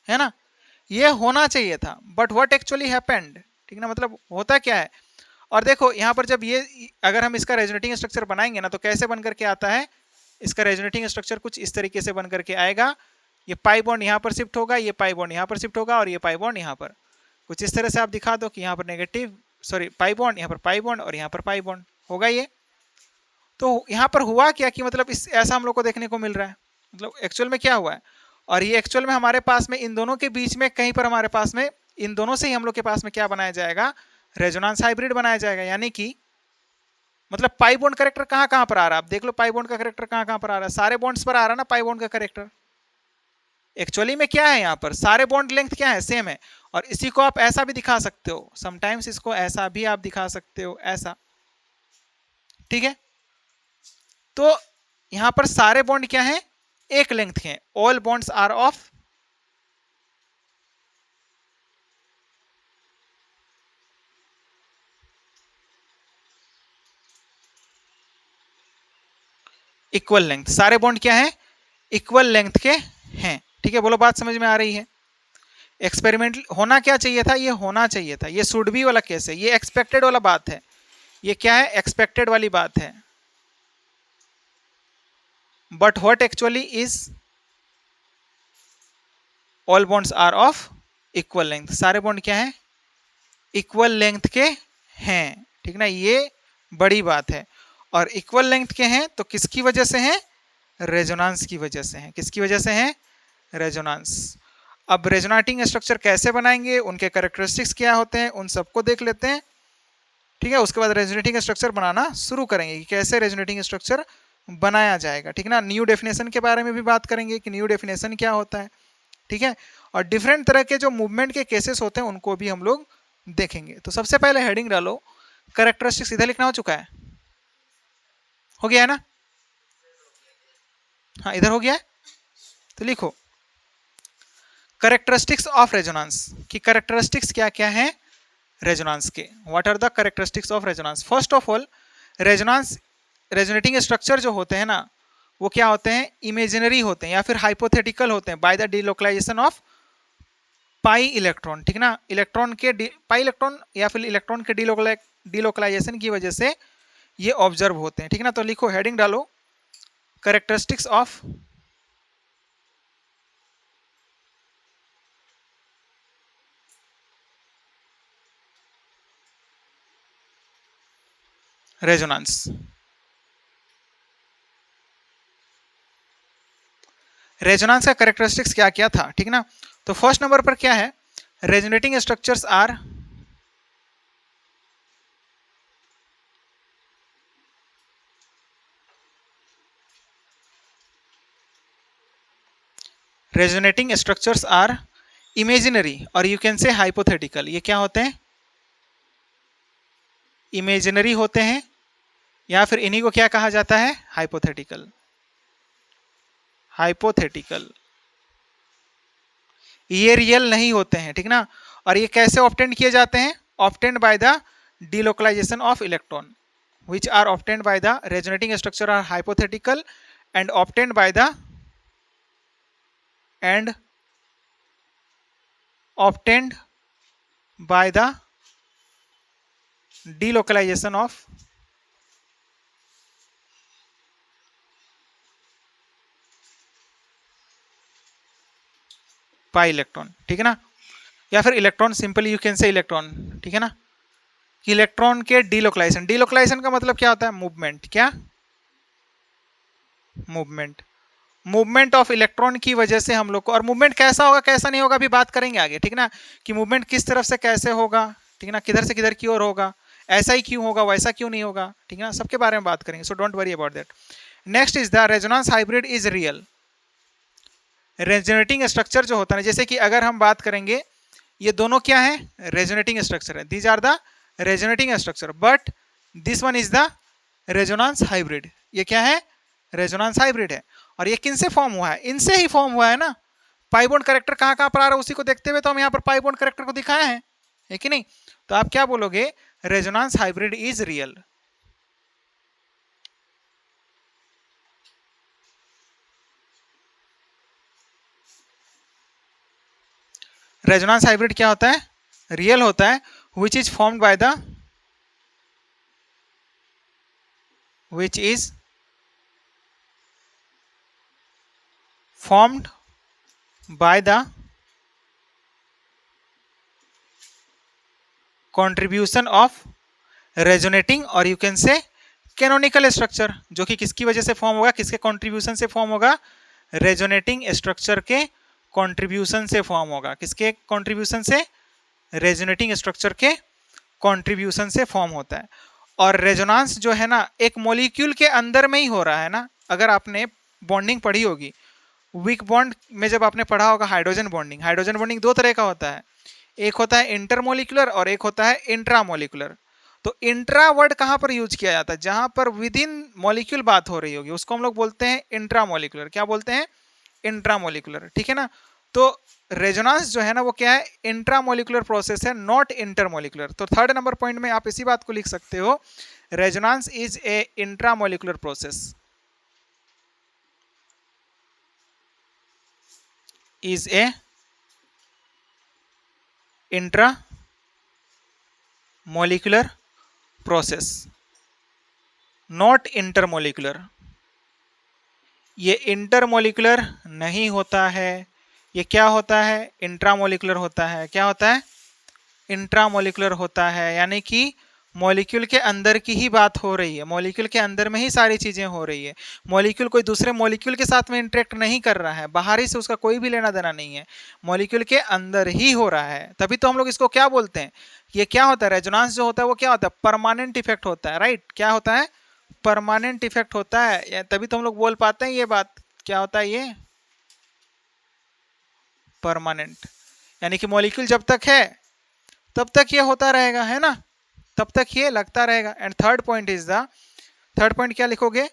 A: है ना। ये होना चाहिए था, बट व्हाट एक्चुअली हैपेंड, ठीक ना, मतलब होता क्या है। और देखो यहाँ पर जब ये अगर हम इसका रेजोनेटिंग स्ट्रक्चर बनाएंगे ना तो कैसे बन करके आता है, इसका रेजोनेटिंग स्ट्रक्चर कुछ इस तरीके से बन करके आएगा। ये पाई बॉन्ड यहाँ पर शिफ्ट होगा, ये पाई बॉन्ड यहाँ पर शिफ्ट होगा और ये पाई बॉन्ड यहाँ पर, कुछ इस तरह से आप दिखा दो कि यहाँ पर नेगेटिव सॉरी पाई बॉन्ड, यहाँ पर पाई बॉन्ड और यहाँ पर पाई बॉन्ड होगा ये। तो यहाँ पर हुआ क्या कि मतलब इस ऐसा हम लोग को देखने को मिल रहा है, मतलब एक्चुअल में क्या हुआ है। और ये एक्चुअल में हमारे पास में इन दोनों के बीच में कहीं पर हमारे पास में इन दोनों से ही हम लोग के पास में क्या बनाया जाएगा, रेजोनेंस हाइब्रिड बनाया जाएगा। यानी कि मतलब पाई बॉन्ड करेक्टर कहाँ कहाँ पर आ रहा है, आप देख लो पाई बॉन्ड का करेक्टर कहाँ कहाँ पर आ रहा है, सारे बॉन्ड्स पर आ रहा है ना पाई बॉन्ड का करेक्टर। एक्चुअली में क्या है यहाँ पर सारे बॉन्ड लेंथ क्या है, सेम है। और इसी को आप ऐसा भी दिखा सकते हो, समटाइम्स इसको ऐसा भी आप दिखा सकते हो, ऐसा, ठीक है। तो यहां पर सारे बॉन्ड क्या हैं, एक लेंथ के हैं, all bonds are of equal length. सारे बॉन्ड क्या है, इक्वल लेंथ के हैं, ठीक है। बोलो बात समझ में आ रही है। एक्सपेरिमेंट होना क्या चाहिए था, ये होना चाहिए था, ये शुड बी वाला केस है, ये एक्सपेक्टेड वाला बात है, ये क्या है एक्सपेक्टेड वाली बात है। But what actually is all bonds are of equal length, सारे बॉन्ड क्या है इक्वल लेंथ के हैं, ठीक ना, ये बड़ी बात है। और इक्वल लेंथ के हैं तो किसकी वजह से हैं, रेजोनेंस की वजह से हैं, किसकी वजह से हैं, रेजोनेंस। अब रेजोनेटिंग स्ट्रक्चर कैसे बनाएंगे, उनके कैरेक्टरिस्टिक्स क्या होते हैं, उन सबको देख लेते हैं, ठीक है। उसके बाद रेजोनेटिंग स्ट्रक्चर बनाना शुरू करेंगे कि कैसे रेजोनेटिंग स्ट्रक्चर बनाया जाएगा, ठीक ना। न्यू डेफिनेशन के बारे में भी बात करेंगे कि न्यू डेफिनेशन क्या होता है, ठीक है। और डिफरेंट तरह के जो मूवमेंट के केसेस होते हैं उनको भी हम लोग देखेंगे। तो सबसे पहले हेडिंग डालो कैरेक्टरिस्टिक्स, इधर लिखना हो चुका है, हो गया है ना, हाँ इधर हो गया है। तो लिखो कैरेक्टरिस्टिक्स ऑफ रेजोनेंस, कि कैरेक्टरिस्टिक्स क्या क्या है रेजोनेंस के, what are the characteristics of resonance. First of all resonance resonating structure जो होते हैं ना वो क्या होते हैं, इमेजिनरी होते हैं या फिर हाइपोथेटिकल होते हैं by the delocalisation of pi electron, ठीक ना। इलेक्ट्रॉन के पाई इलेक्ट्रॉन या फिर इलेक्ट्रॉन के डिलोकलाइजेशन की वजह से ये ऑब्जर्व होते हैं, ठीक ना। तो लिखो हेडिंग डालो कैरेक्टरिस्टिक्स ऑफ रेजोनेंस। रेजोनेंस का कैरेक्टरिस्टिक्स क्या क्या था, ठीक ना। तो फर्स्ट नंबर पर क्या है, resonating structures are resonating structures are imaginary और यू कैन से हाइपोथेटिकल। ये क्या होते हैं, इमेजिनरी होते हैं या फिर इन्हीं को क्या कहा जाता है, हाइपोथेटिकल। हाइपोथेटिकल ये रियल नहीं होते हैं, ठीक ना। और ये कैसे ऑब्टेंड किए जाते हैं, obtained by the delocalisation of electron which are obtained by the resonating structure are hypothetical and obtained by the obtained by the delocalization of pi electron, ठीक है ना, या फिर इलेक्ट्रॉन, सिंपली यू कैन से इलेक्ट्रॉन, ठीक है ना, इलेक्ट्रॉन के डीलोकलाइजेशन। डीलोकलाइजेशन का मतलब क्या होता है? मूवमेंट। क्या? मूवमेंट। मूवमेंट ऑफ इलेक्ट्रॉन की वजह से हम लोग को, और मूवमेंट कैसा होगा कैसा नहीं होगा अभी बात करेंगे आगे, ठीक ना, कि मूवमेंट किस तरफ से कैसे होगा, ठीक ना, किधर से किधर की ओर होगा, ऐसा ही क्यों होगा, वैसा क्यों नहीं होगा, ठीक ना, सबके बारे में बात करेंगे। So don't worry about that. Next is the resonance hybrid is real. Resonating structure जो होता है, जैसे कि अगर हम बात करेंगे, ये दोनों क्या है? रेजोनेटिंग स्ट्रक्चर है। These are the resonating structure, but this one is the resonance hybrid. ये क्या है? रेजोनेंस हाइब्रिड है। और ये किन से फॉर्म हुआ है? इनसे ही फॉर्म हुआ है ना। पाई बॉन्ड कैरेक्टर कहाँ कहाँ पर आ रहा है उसी को देखते हुए तो हम यहाँ पर पाई बॉन्ड कैरेक्टर को दिखाए हैं, है कि नहीं? तो आप क्या बोलोगे? Resonance hybrid is real. Resonance hybrid क्या होता है? रियल होता है। Which is formed by the which is formed by the contribution of resonating और you can say canonical structure, जो कि किसकी वजह से फॉर्म होगा? किसके कंट्रीब्यूशन से फॉर्म होगा? रेजोनेटिंग स्ट्रक्चर के कंट्रीब्यूशन से फॉर्म होगा। किसके कंट्रीब्यूशन से? रेजोनेटिंग स्ट्रक्चर के कंट्रीब्यूशन से फॉर्म होता है। और रेजोनेंस जो है ना, एक मॉलिक्यूल के अंदर में ही हो रहा है ना। अगर आपने बॉन्डिंग पढ़ी होगी, वीक बॉन्ड में जब आपने पढ़ा होगा हाइड्रोजन बॉन्डिंग, हाइड्रोजन बॉन्डिंग दो तरह का होता है, एक होता है इंटरमोलिकुलर और एक होता है इंट्रामोलिकुलर। तो इंट्रा वर्ड कहाँ पर यूज किया जाता है? जहां पर विद इन मॉलिक्यूल बात हो रही होगी उसको हम लोग बोलते हैं इंट्रामोलिकुलर। क्या बोलते हैं? इंट्रामोलिकुलर, ठीक है ना। तो रेजोनेंस जो है ना वो क्या है? इंट्रामोलिकुलर प्रोसेस है, नॉट इंटरमोलिकुलर। तो थर्ड नंबर पॉइंट में आप इसी बात को लिख सकते हो, resonance is a intramolecular process, is a intra molecular process, not intermolecular. ये इंटरमोलिकुलर नहीं होता है। ये क्या होता है? इंट्रामोलिकुलर होता है। क्या होता है? इंट्रामोलिकुलर होता है, यानी कि मॉलिक्यूल के अंदर की ही बात हो रही है, मॉलिक्यूल के अंदर में ही सारी चीजें हो रही है। मॉलिक्यूल कोई दूसरे मॉलिक्यूल के साथ में इंटरेक्ट नहीं कर रहा है, बाहरी से उसका कोई भी लेना देना नहीं है, मॉलिक्यूल के अंदर ही हो रहा है। तभी तो हम लोग इसको क्या बोलते हैं? ये क्या होता है? रेजोनेंस जो होता है वो क्या होता है? परमानेंट इफेक्ट होता है, राइट? क्या होता है? परमानेंट इफेक्ट होता है। तभी तो हम लोग बोल पाते हैं ये बात। क्या होता है ये? परमानेंट, यानी कि मॉलिक्यूल जब तक है तब तक ये होता रहेगा, है ना, तब तक ये लगता रहेगा। And third point is the, third point क्या लिखोगे?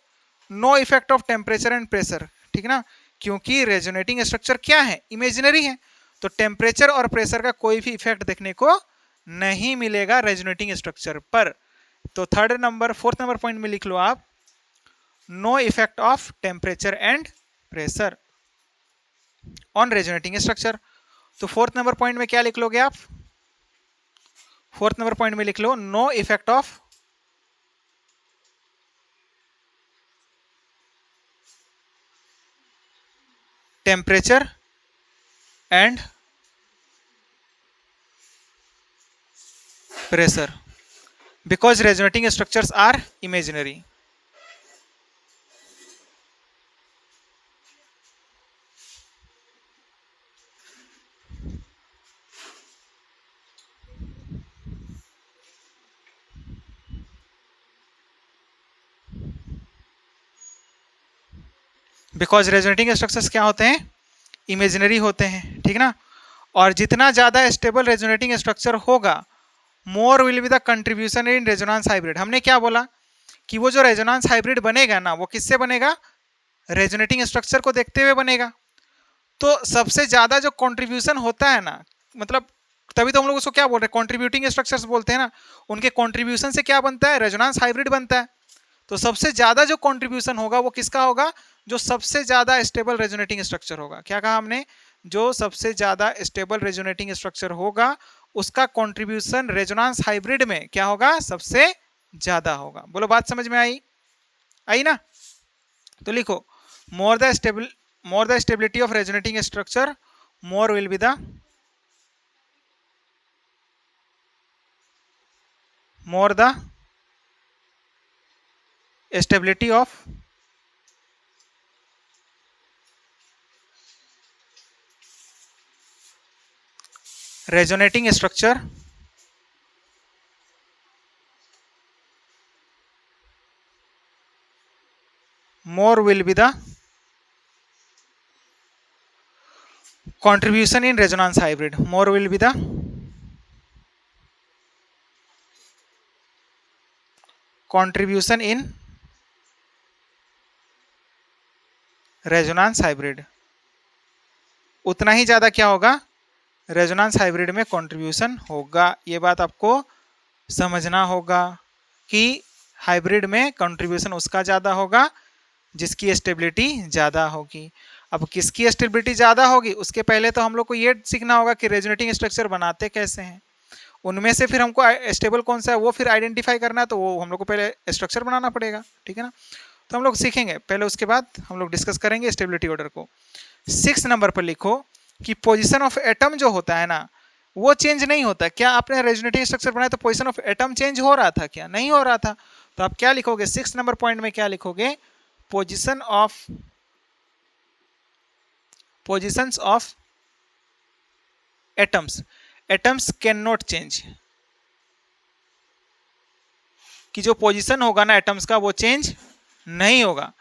A: No effect of temperature and pressure, ठीक ना, क्योंकि रेजोनेटिंग स्ट्रक्चर क्या है? इमेजिनरी है। तो टेम्परेचर और प्रेशर का कोई भी इफेक्ट देखने को नहीं मिलेगा रेजोनेटिंग स्ट्रक्चर पर। तो third number, fourth number point में लिख लो आप, no effect of temperature and pressure on resonating structure. तो फोर्थ नंबर पॉइंट में क्या लिख लोगे आप? फोर्थ नंबर पॉइंट में लिख लो, no effect of temperature and pressure because resonating structures are imaginary. Because resonating structures क्या होते हैं? इमेजिनरी होते हैं, ठीक ना। और जितना ज़्यादा स्टेबल रेजोनेटिंग स्ट्रक्चर होगा, more will be the contribution in resonance hybrid. हमने क्या बोला कि वो जो रेजोनेंस हाइब्रिड बनेगा ना, वो किससे बनेगा? रेजोनेटिंग स्ट्रक्चर को देखते हुए बनेगा। तो सबसे ज़्यादा जो कंट्रीब्यूशन होता है ना, मतलब तभी तो हम लोग उसको क्या बोल रहे हैं? कंट्रीब्यूटिंग स्ट्रक्चर्स बोलते हैं ना। उनके कंट्रीब्यूशन से क्या बनता है? रेजोनेंस हाइब्रिड बनता है। तो सबसे ज़्यादा जो कंट्रीब्यूशन होगा वो किसका होगा? जो सबसे ज्यादा स्टेबल रेजोनेटिंग स्ट्रक्चर होगा, क्या कहा हमने, जो सबसे ज्यादा स्टेबल रेजोनेटिंग स्ट्रक्चर होगा उसका कंट्रीब्यूशन रेजोनेंस हाइब्रिड में क्या होगा, सबसे ज्यादा होगा। बोलो बात समझ में आई, आई ना। तो लिखो more the stability of resonating structure, more will be the more the stability of resonating structure, more will be the contribution in resonance hybrid, more will be the contribution in resonance hybrid, उतना ही ज्यादा क्या होगा, रेजोनेंस हाइब्रिड में कंट्रीब्यूशन होगा। ये बात आपको समझना होगा कि हाइब्रिड में कंट्रीब्यूशन उसका ज्यादा होगा जिसकी स्टेबिलिटी ज्यादा होगी। अब किसकी स्टेबिलिटी ज्यादा होगी उसके पहले तो हम लोग को ये सीखना होगा कि रेजोनेटिंग स्ट्रक्चर बनाते कैसे हैं, उनमें से फिर हमको स्टेबल कौन सा है वो फिर आइडेंटिफाई करना है, तो वो हम लोग को पहले स्ट्रक्चर बनाना पड़ेगा, ठीक है ना। तो हम लोग सीखेंगे पहले, उसके बाद हम लोग डिस्कस करेंगे स्टेबिलिटी ऑर्डर को। 6 नंबर पर लिखो कि पोजीशन ऑफ एटम जो होता है ना वो चेंज नहीं होता। क्या आपने रेजोनेटिंग स्ट्रक्चर बनाया तो पोजीशन ऑफ एटम चेंज हो रहा था क्या, नहीं हो रहा था। तो आप क्या लिखोगे 6 नंबर पॉइंट में, क्या लिखोगे, positions of atoms can not change, कि जो पोजीशन होगा ना एटम्स का वो चेंज नहीं होगा।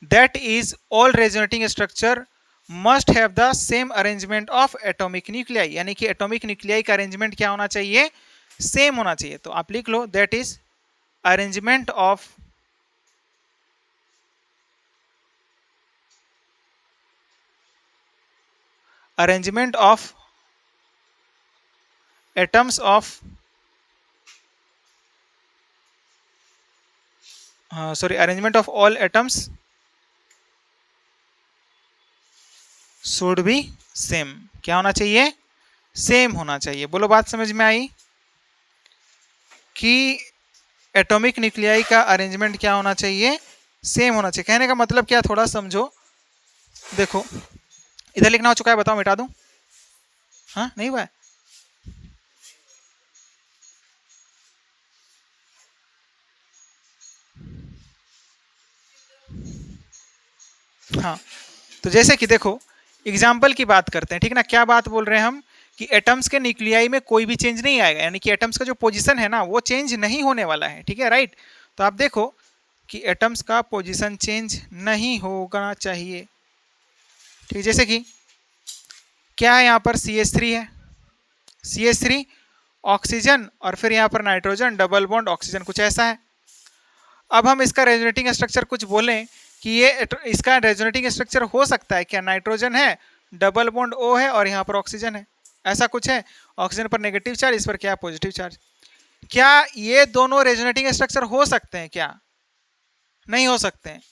A: That is all resonating structure must have the same arrangement of atomic nuclei, यानी कि एटॉमिक न्यूक्लियाई का अरेंजमेंट क्या होना चाहिए, सेम होना चाहिए। तो आप लिख लो that is arrangement of atoms of arrangement of all atoms should be same, क्या होना चाहिए, सेम होना चाहिए। बोलो बात समझ में आई कि एटॉमिक न्यूक्लियाई का अरेंजमेंट क्या होना चाहिए, सेम होना चाहिए। कहने का मतलब क्या, थोड़ा समझो। देखो इधर लिखना हो चुका है, बताओ मिटा दूं, हाँ नहीं हुआ है। हाँ तो जैसे कि देखो एग्जाम्पल की बात करते हैं, ठीक ना। क्या बात बोल रहे हैं हम कि एटम्स के न्यूक्लियाई में कोई भी चेंज नहीं आएगा, यानी कि एटम्स का जो पोजीशन है ना वो चेंज नहीं होने वाला है, ठीक है, राइट। तो आप देखो कि एटम्स का पोजीशन चेंज नहीं होना चाहिए, ठीक। जैसे कि क्या है यहाँ पर CH3 है, CH3 ऑक्सीजन और फिर यहाँ पर नाइट्रोजन, डबल बॉन्ड ऑक्सीजन, कुछ ऐसा है। अब हम इसका रेजोनेटिंग स्ट्रक्चर कुछ बोलें कि ये इसका रेजोनेटिंग स्ट्रक्चर हो सकता है क्या, नाइट्रोजन है, डबल बॉन्ड O है और यहाँ पर ऑक्सीजन है, ऐसा कुछ है। ऑक्सीजन पर नेगेटिव चार्ज, इस पर क्या पॉजिटिव चार्ज। क्या ये दोनों रेजोनेटिंग स्ट्रक्चर हो सकते हैं क्या, नहीं हो सकते हैं।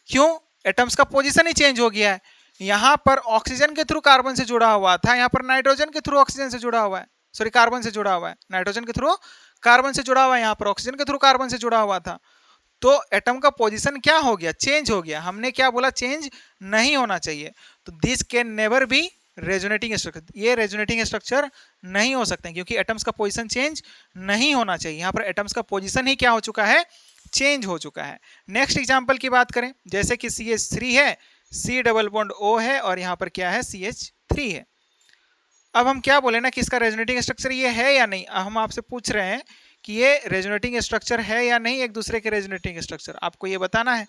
A: क्यों, एटम्स का पोजीशन ही चेंज हो गया है। यहाँ पर ऑक्सीजन के थ्रू कार्बन से जुड़ा हुआ था, यहाँ पर नाइट्रोजन के थ्रू ऑक्सीजन से जुड़ा हुआ है, सॉरी कार्बन से जुड़ा हुआ है, नाइट्रोजन के थ्रू कार्बन से जुड़ा हुआ है, यहाँ पर ऑक्सीजन के थ्रू कार्बन से जुड़ा हुआ था। तो एटम का पोजीशन क्या हो गया, चेंज हो गया। हमने क्या बोला, चेंज नहीं होना चाहिए। तो this can never be resonating structure, ये रेजोनेटिंग स्ट्रक्चर नहीं हो सकते क्योंकि एटम्स का पोजीशन चेंज नहीं होना चाहिए। यहाँ पर एटम्स का पोजीशन ही क्या हो चुका है, चेंज हो चुका है। नेक्स्ट एग्जांपल की बात करें, जैसे कि CH3 है, C डबल बॉन्ड O है और यहाँ पर क्या है CH3 है। अब हम क्या बोले ना कि इसका रेजोनेटिंग स्ट्रक्चर ये है या नहीं। हम आपसे पूछ रहे हैं कि ये रेजोनेटिंग स्ट्रक्चर है या नहीं, एक दूसरे के रेजोनेटिंग स्ट्रक्चर, आपको ये बताना है।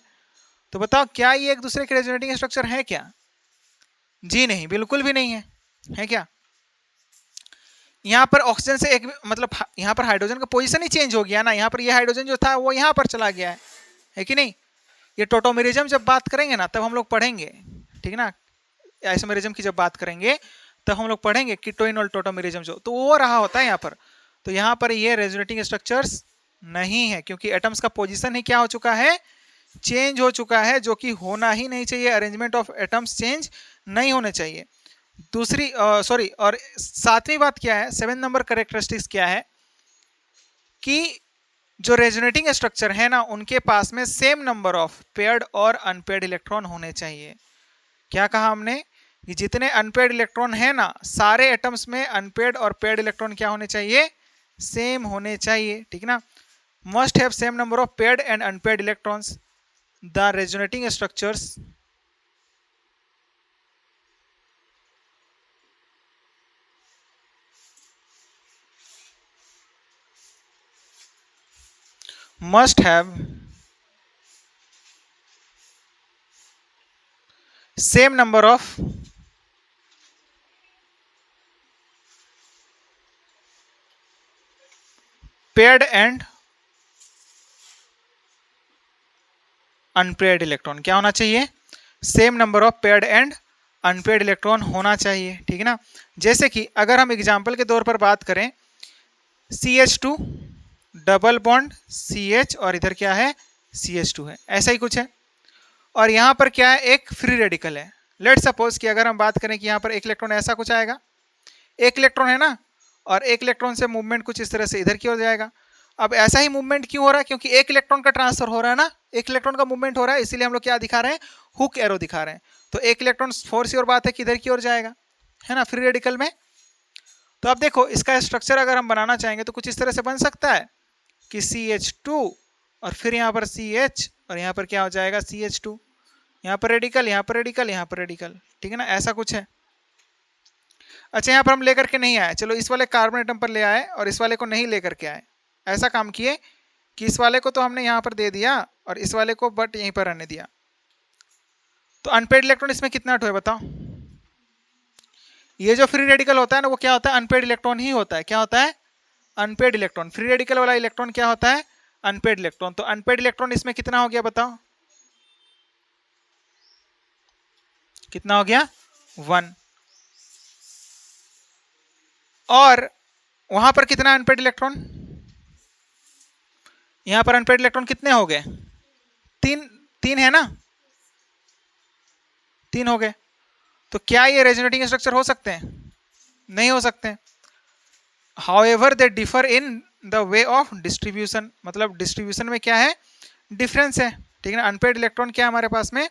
A: तो बताओ क्या ये एक दूसरे के रेजोनेटिंग स्ट्रक्चर है क्या, जी नहीं, बिल्कुल भी नहीं है, है क्या। यहाँ पर ऑक्सीजन से एक मतलब यहाँ पर हाइड्रोजन का पोजीशन ही चेंज हो गया ना, यहाँ पर ये हाइड्रोजन जो था वो यहाँ पर चला गया है कि नहीं। ये टोटोमेरिज्म जब बात करेंगे ना तब हम लोग पढ़ेंगे, ठीक है ना। आइसोमेरिज्म की जब बात करेंगे तब हम लोग पढ़ेंगे कीटोइनोल टोटोमेरिज्म जो, तो वो रहा होता है यहाँ पर। तो यहाँ पर ये रेजोनेटिंग स्ट्रक्चर्स नहीं है क्योंकि एटम्स का पोजीशन ही क्या हो चुका है, चेंज हो चुका है, जो कि होना ही नहीं चाहिए। अरेंजमेंट ऑफ एटम्स चेंज नहीं होने चाहिए। दूसरी सॉरी, और सातवीं बात क्या है, 7 नंबर करेक्टरिस्टिक्स क्या है कि जो रेजोनेटिंग स्ट्रक्चर है ना, उनके पास में सेम नंबर ऑफ पेयर्ड और अनपेयर्ड इलेक्ट्रॉन होने चाहिए। क्या कहा हमने कि जितने अनपेयर्ड इलेक्ट्रॉन है ना, सारे एटम्स में अनपेयर्ड और पेयर्ड इलेक्ट्रॉन क्या होने चाहिए, सेम होने चाहिए, ठीक ना। Must have same number of paired and unpaired electrons. The resonating structures must have same number of paired and unpaired electron. क्या होना चाहिए, same number of paired and unpaired electron होना चाहिए, ठीक है ना। जैसे कि अगर हम एग्जांपल के तौर पर बात करें, CH2 डबल बॉन्ड CH और इधर क्या है, CH2 है, ऐसा ही कुछ है। और यहाँ पर क्या है, एक फ्री रेडिकल है। लेट सपोज कि अगर हम बात करें कि यहाँ पर एक इलेक्ट्रॉन ऐसा कुछ आएगा, एक इलेक्ट्रॉन है ना, और एक इलेक्ट्रॉन से मूवमेंट कुछ इस तरह से इधर की ओर जाएगा। अब ऐसा ही मूवमेंट क्यों हो रहा है, क्योंकि एक इलेक्ट्रॉन का ट्रांसफर हो रहा है ना, एक इलेक्ट्रॉन का मूवमेंट हो रहा है, इसीलिए हम लोग क्या दिखा रहे हैं, हुक एरो दिखा रहे हैं। तो एक इलेक्ट्रॉन फोर्स की ओर बात है कि इधर की ओर जाएगा, है ना, फ्री रेडिकल में। तो अब देखो इसका स्ट्रक्चर अगर हम बनाना चाहेंगे तो कुछ इस तरह से बन सकता है कि CH2 और फिर यहाँ पर CH और यहाँ पर क्या हो जाएगा, CH2, यहाँ पर रेडिकल, यहाँ पर रेडिकल, यहाँ पर रेडिकल, ठीक है ना, ऐसा कुछ है। अच्छा, यहाँ पर हम लेकर के नहीं आए, चलो इस वाले कार्बन एटम पर ले आए और इस वाले को नहीं लेकर के आए। ऐसा काम किए कि इस वाले को तो हमने यहाँ पर दे दिया और इस वाले को बट यहीं पर रहने दिया। तो अनपेड इलेक्ट्रॉन इसमें कितना है बताओ। ये जो फ्री रेडिकल होता है ना, वो क्या होता है, अनपेड इलेक्ट्रॉन ही होता है। क्या होता है, अनपेड इलेक्ट्रॉन। फ्री रेडिकल वाला इलेक्ट्रॉन क्या होता है, अनपेड इलेक्ट्रॉन। तो अनपेड इलेक्ट्रॉन इसमें कितना हो गया बताओ, कितना हो गया, 1। और वहां पर कितना अनपेड इलेक्ट्रॉन, यहां पर अनपेड इलेक्ट्रॉन कितने हो गए, 3, 3 है ना, 3 हो गए। तो क्या ये रेजोनेटिंग स्ट्रक्चर हो सकते हैं, नहीं हो सकते। However they differ in the way of distribution, मतलब डिस्ट्रीब्यूशन में क्या है, डिफरेंस है, ठीक है ना। अनपेड इलेक्ट्रॉन क्या हमारे पास में,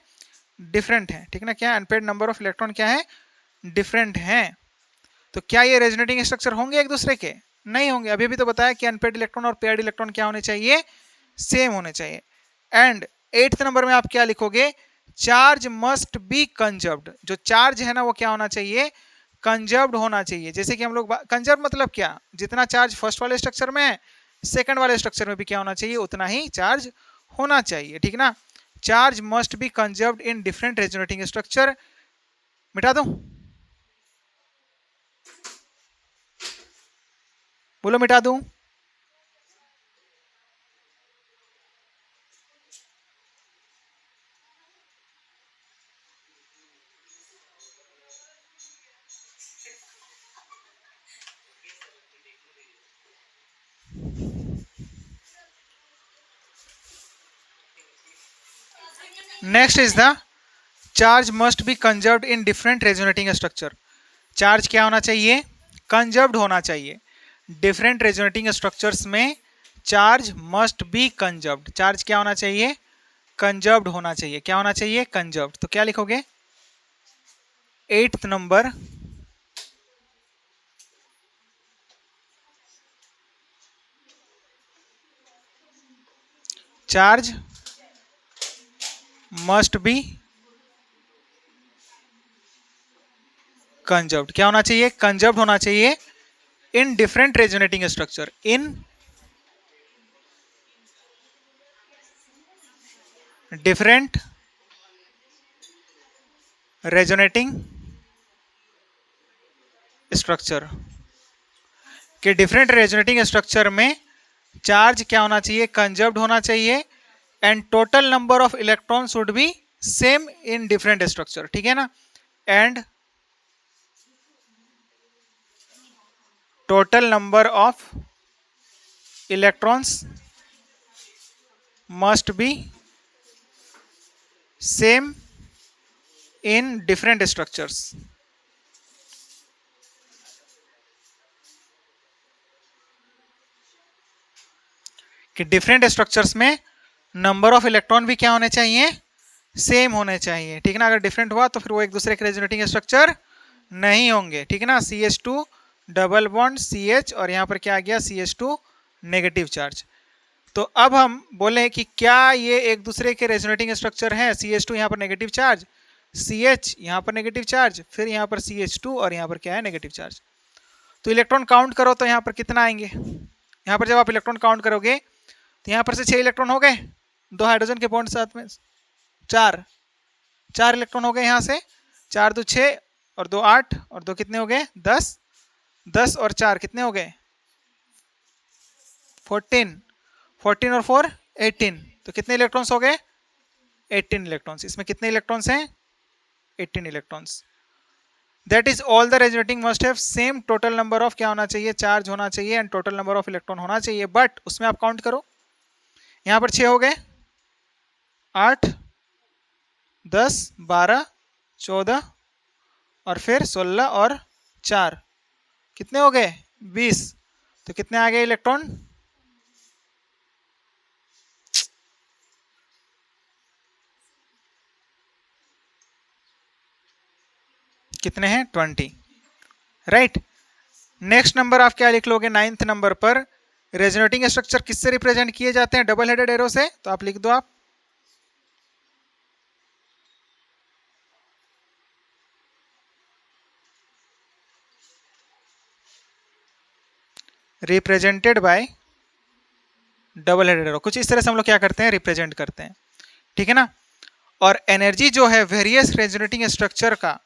A: डिफरेंट है, ठीक है ना। क्या अनपेड नंबर ऑफ इलेक्ट्रॉन क्या है, डिफरेंट है। तो क्या ये रेजोनेटिंग स्ट्रक्चर होंगे एक दूसरे के, नहीं होंगे। अभी भी तो बताया कि अनपेड इलेक्ट्रॉन और पेयर्ड इलेक्ट्रॉन क्या होने चाहिए, सेम होने चाहिए। एंड 8th नंबर में आप क्या लिखोगे, चार्ज मस्ट बी कंजर्व्ड। जो चार्ज है ना, वो क्या होना चाहिए, कंजर्व्ड होना चाहिए। जैसे कि हम लोग कंजर्व मतलब क्या, जितना चार्ज फर्स्ट वाले स्ट्रक्चर में है, सेकंड वाले स्ट्रक्चर में भी क्या होना चाहिए, उतना ही चार्ज होना चाहिए, ठीक ना। Charge must be conserved in different resonating structure. मिटा दूं, बोलो मिटा दूं। Next is the charge must be conserved in different resonating structure. Charge क्या होना चाहिए, कंजर्व्ड होना चाहिए। डिफरेंट रेजोनेटिंग स्ट्रक्चर्स में charge must be conserved. Charge क्या होना चाहिए, कंजर्व्ड होना चाहिए। क्या होना चाहिए, कंजर्व्ड। तो क्या लिखोगे, 8th number charge must be conserved. क्या होना चाहिए, कंजर्व्ड होना चाहिए in different resonating structure, in different resonating structure के डिफरेंट रेजोनेटिंग स्ट्रक्चर में चार्ज क्या होना चाहिए, कंजर्व्ड होना चाहिए। And total number of electron should be same in different structure, ठीक है ना। And total number of electrons must be same in different structures. कि डिफरेंट स्ट्रक्चर्स में नंबर ऑफ इलेक्ट्रॉन भी क्या होने चाहिए, सेम होने चाहिए, ठीक है ना। अगर डिफरेंट हुआ तो फिर वो एक दूसरे के रेजोनेटिंग स्ट्रक्चर नहीं होंगे, ठीक है ना। CH2 डबल बॉन्ड CH और यहाँ पर क्या आ गया CH2 नेगेटिव चार्ज। तो अब हम बोले कि क्या ये एक दूसरे के रेजोनेटिंग स्ट्रक्चर हैं। CH2 यहाँ पर नेगेटिव चार्ज, CH यहाँ पर नेगेटिव चार्ज, फिर यहाँ पर CH2 और यहाँ पर क्या है नेगेटिव चार्ज। तो इलेक्ट्रॉन काउंट करो तो यहाँ पर कितना आएंगे। यहाँ पर जब आप इलेक्ट्रॉन काउंट करोगे तो यहाँ पर से 6 इलेक्ट्रॉन हो गए, 2 हाइड्रोजन के बॉन्ड साथ में 4 इलेक्ट्रॉन हो गए यहाँ से। 4 2 6 और 2 8 और 2 कितने हो गए 10, 10 और 4 कितने हो गए 14, 14 और 4 18। तो कितने इलेक्ट्रॉन्स हो गए 18 इलेक्ट्रॉन्स। इसमें कितने इलेक्ट्रॉन्स हैं 18 electrons. That is all the resonating must have same total number of क्या होना चाहिए, चार्ज होना चाहिए and total number of electron होना चाहिए। बट उसमें आप काउंट करो, यहाँ पर 6 हो गए, 8 10 12 14 और फिर 16 और 4 कितने हो गए 20। तो कितने आ गए इलेक्ट्रॉन, कितने हैं 20, राइट। नेक्स्ट नंबर आप क्या लिख लोगे 9th नंबर पर, रेजोनेटिंग स्ट्रक्चर किससे रिप्रेजेंट किए जाते हैं, डबल हेडेड एरो से। तो आप लिख दो, आप represented by double headed arrow. कुछ इस तरह से हम लोग क्या करते हैं रिप्रेजेंट करते हैं, ठीक है ना। और एनर्जी जो है वेरियस रेजोनेटिंग स्ट्रक्चर का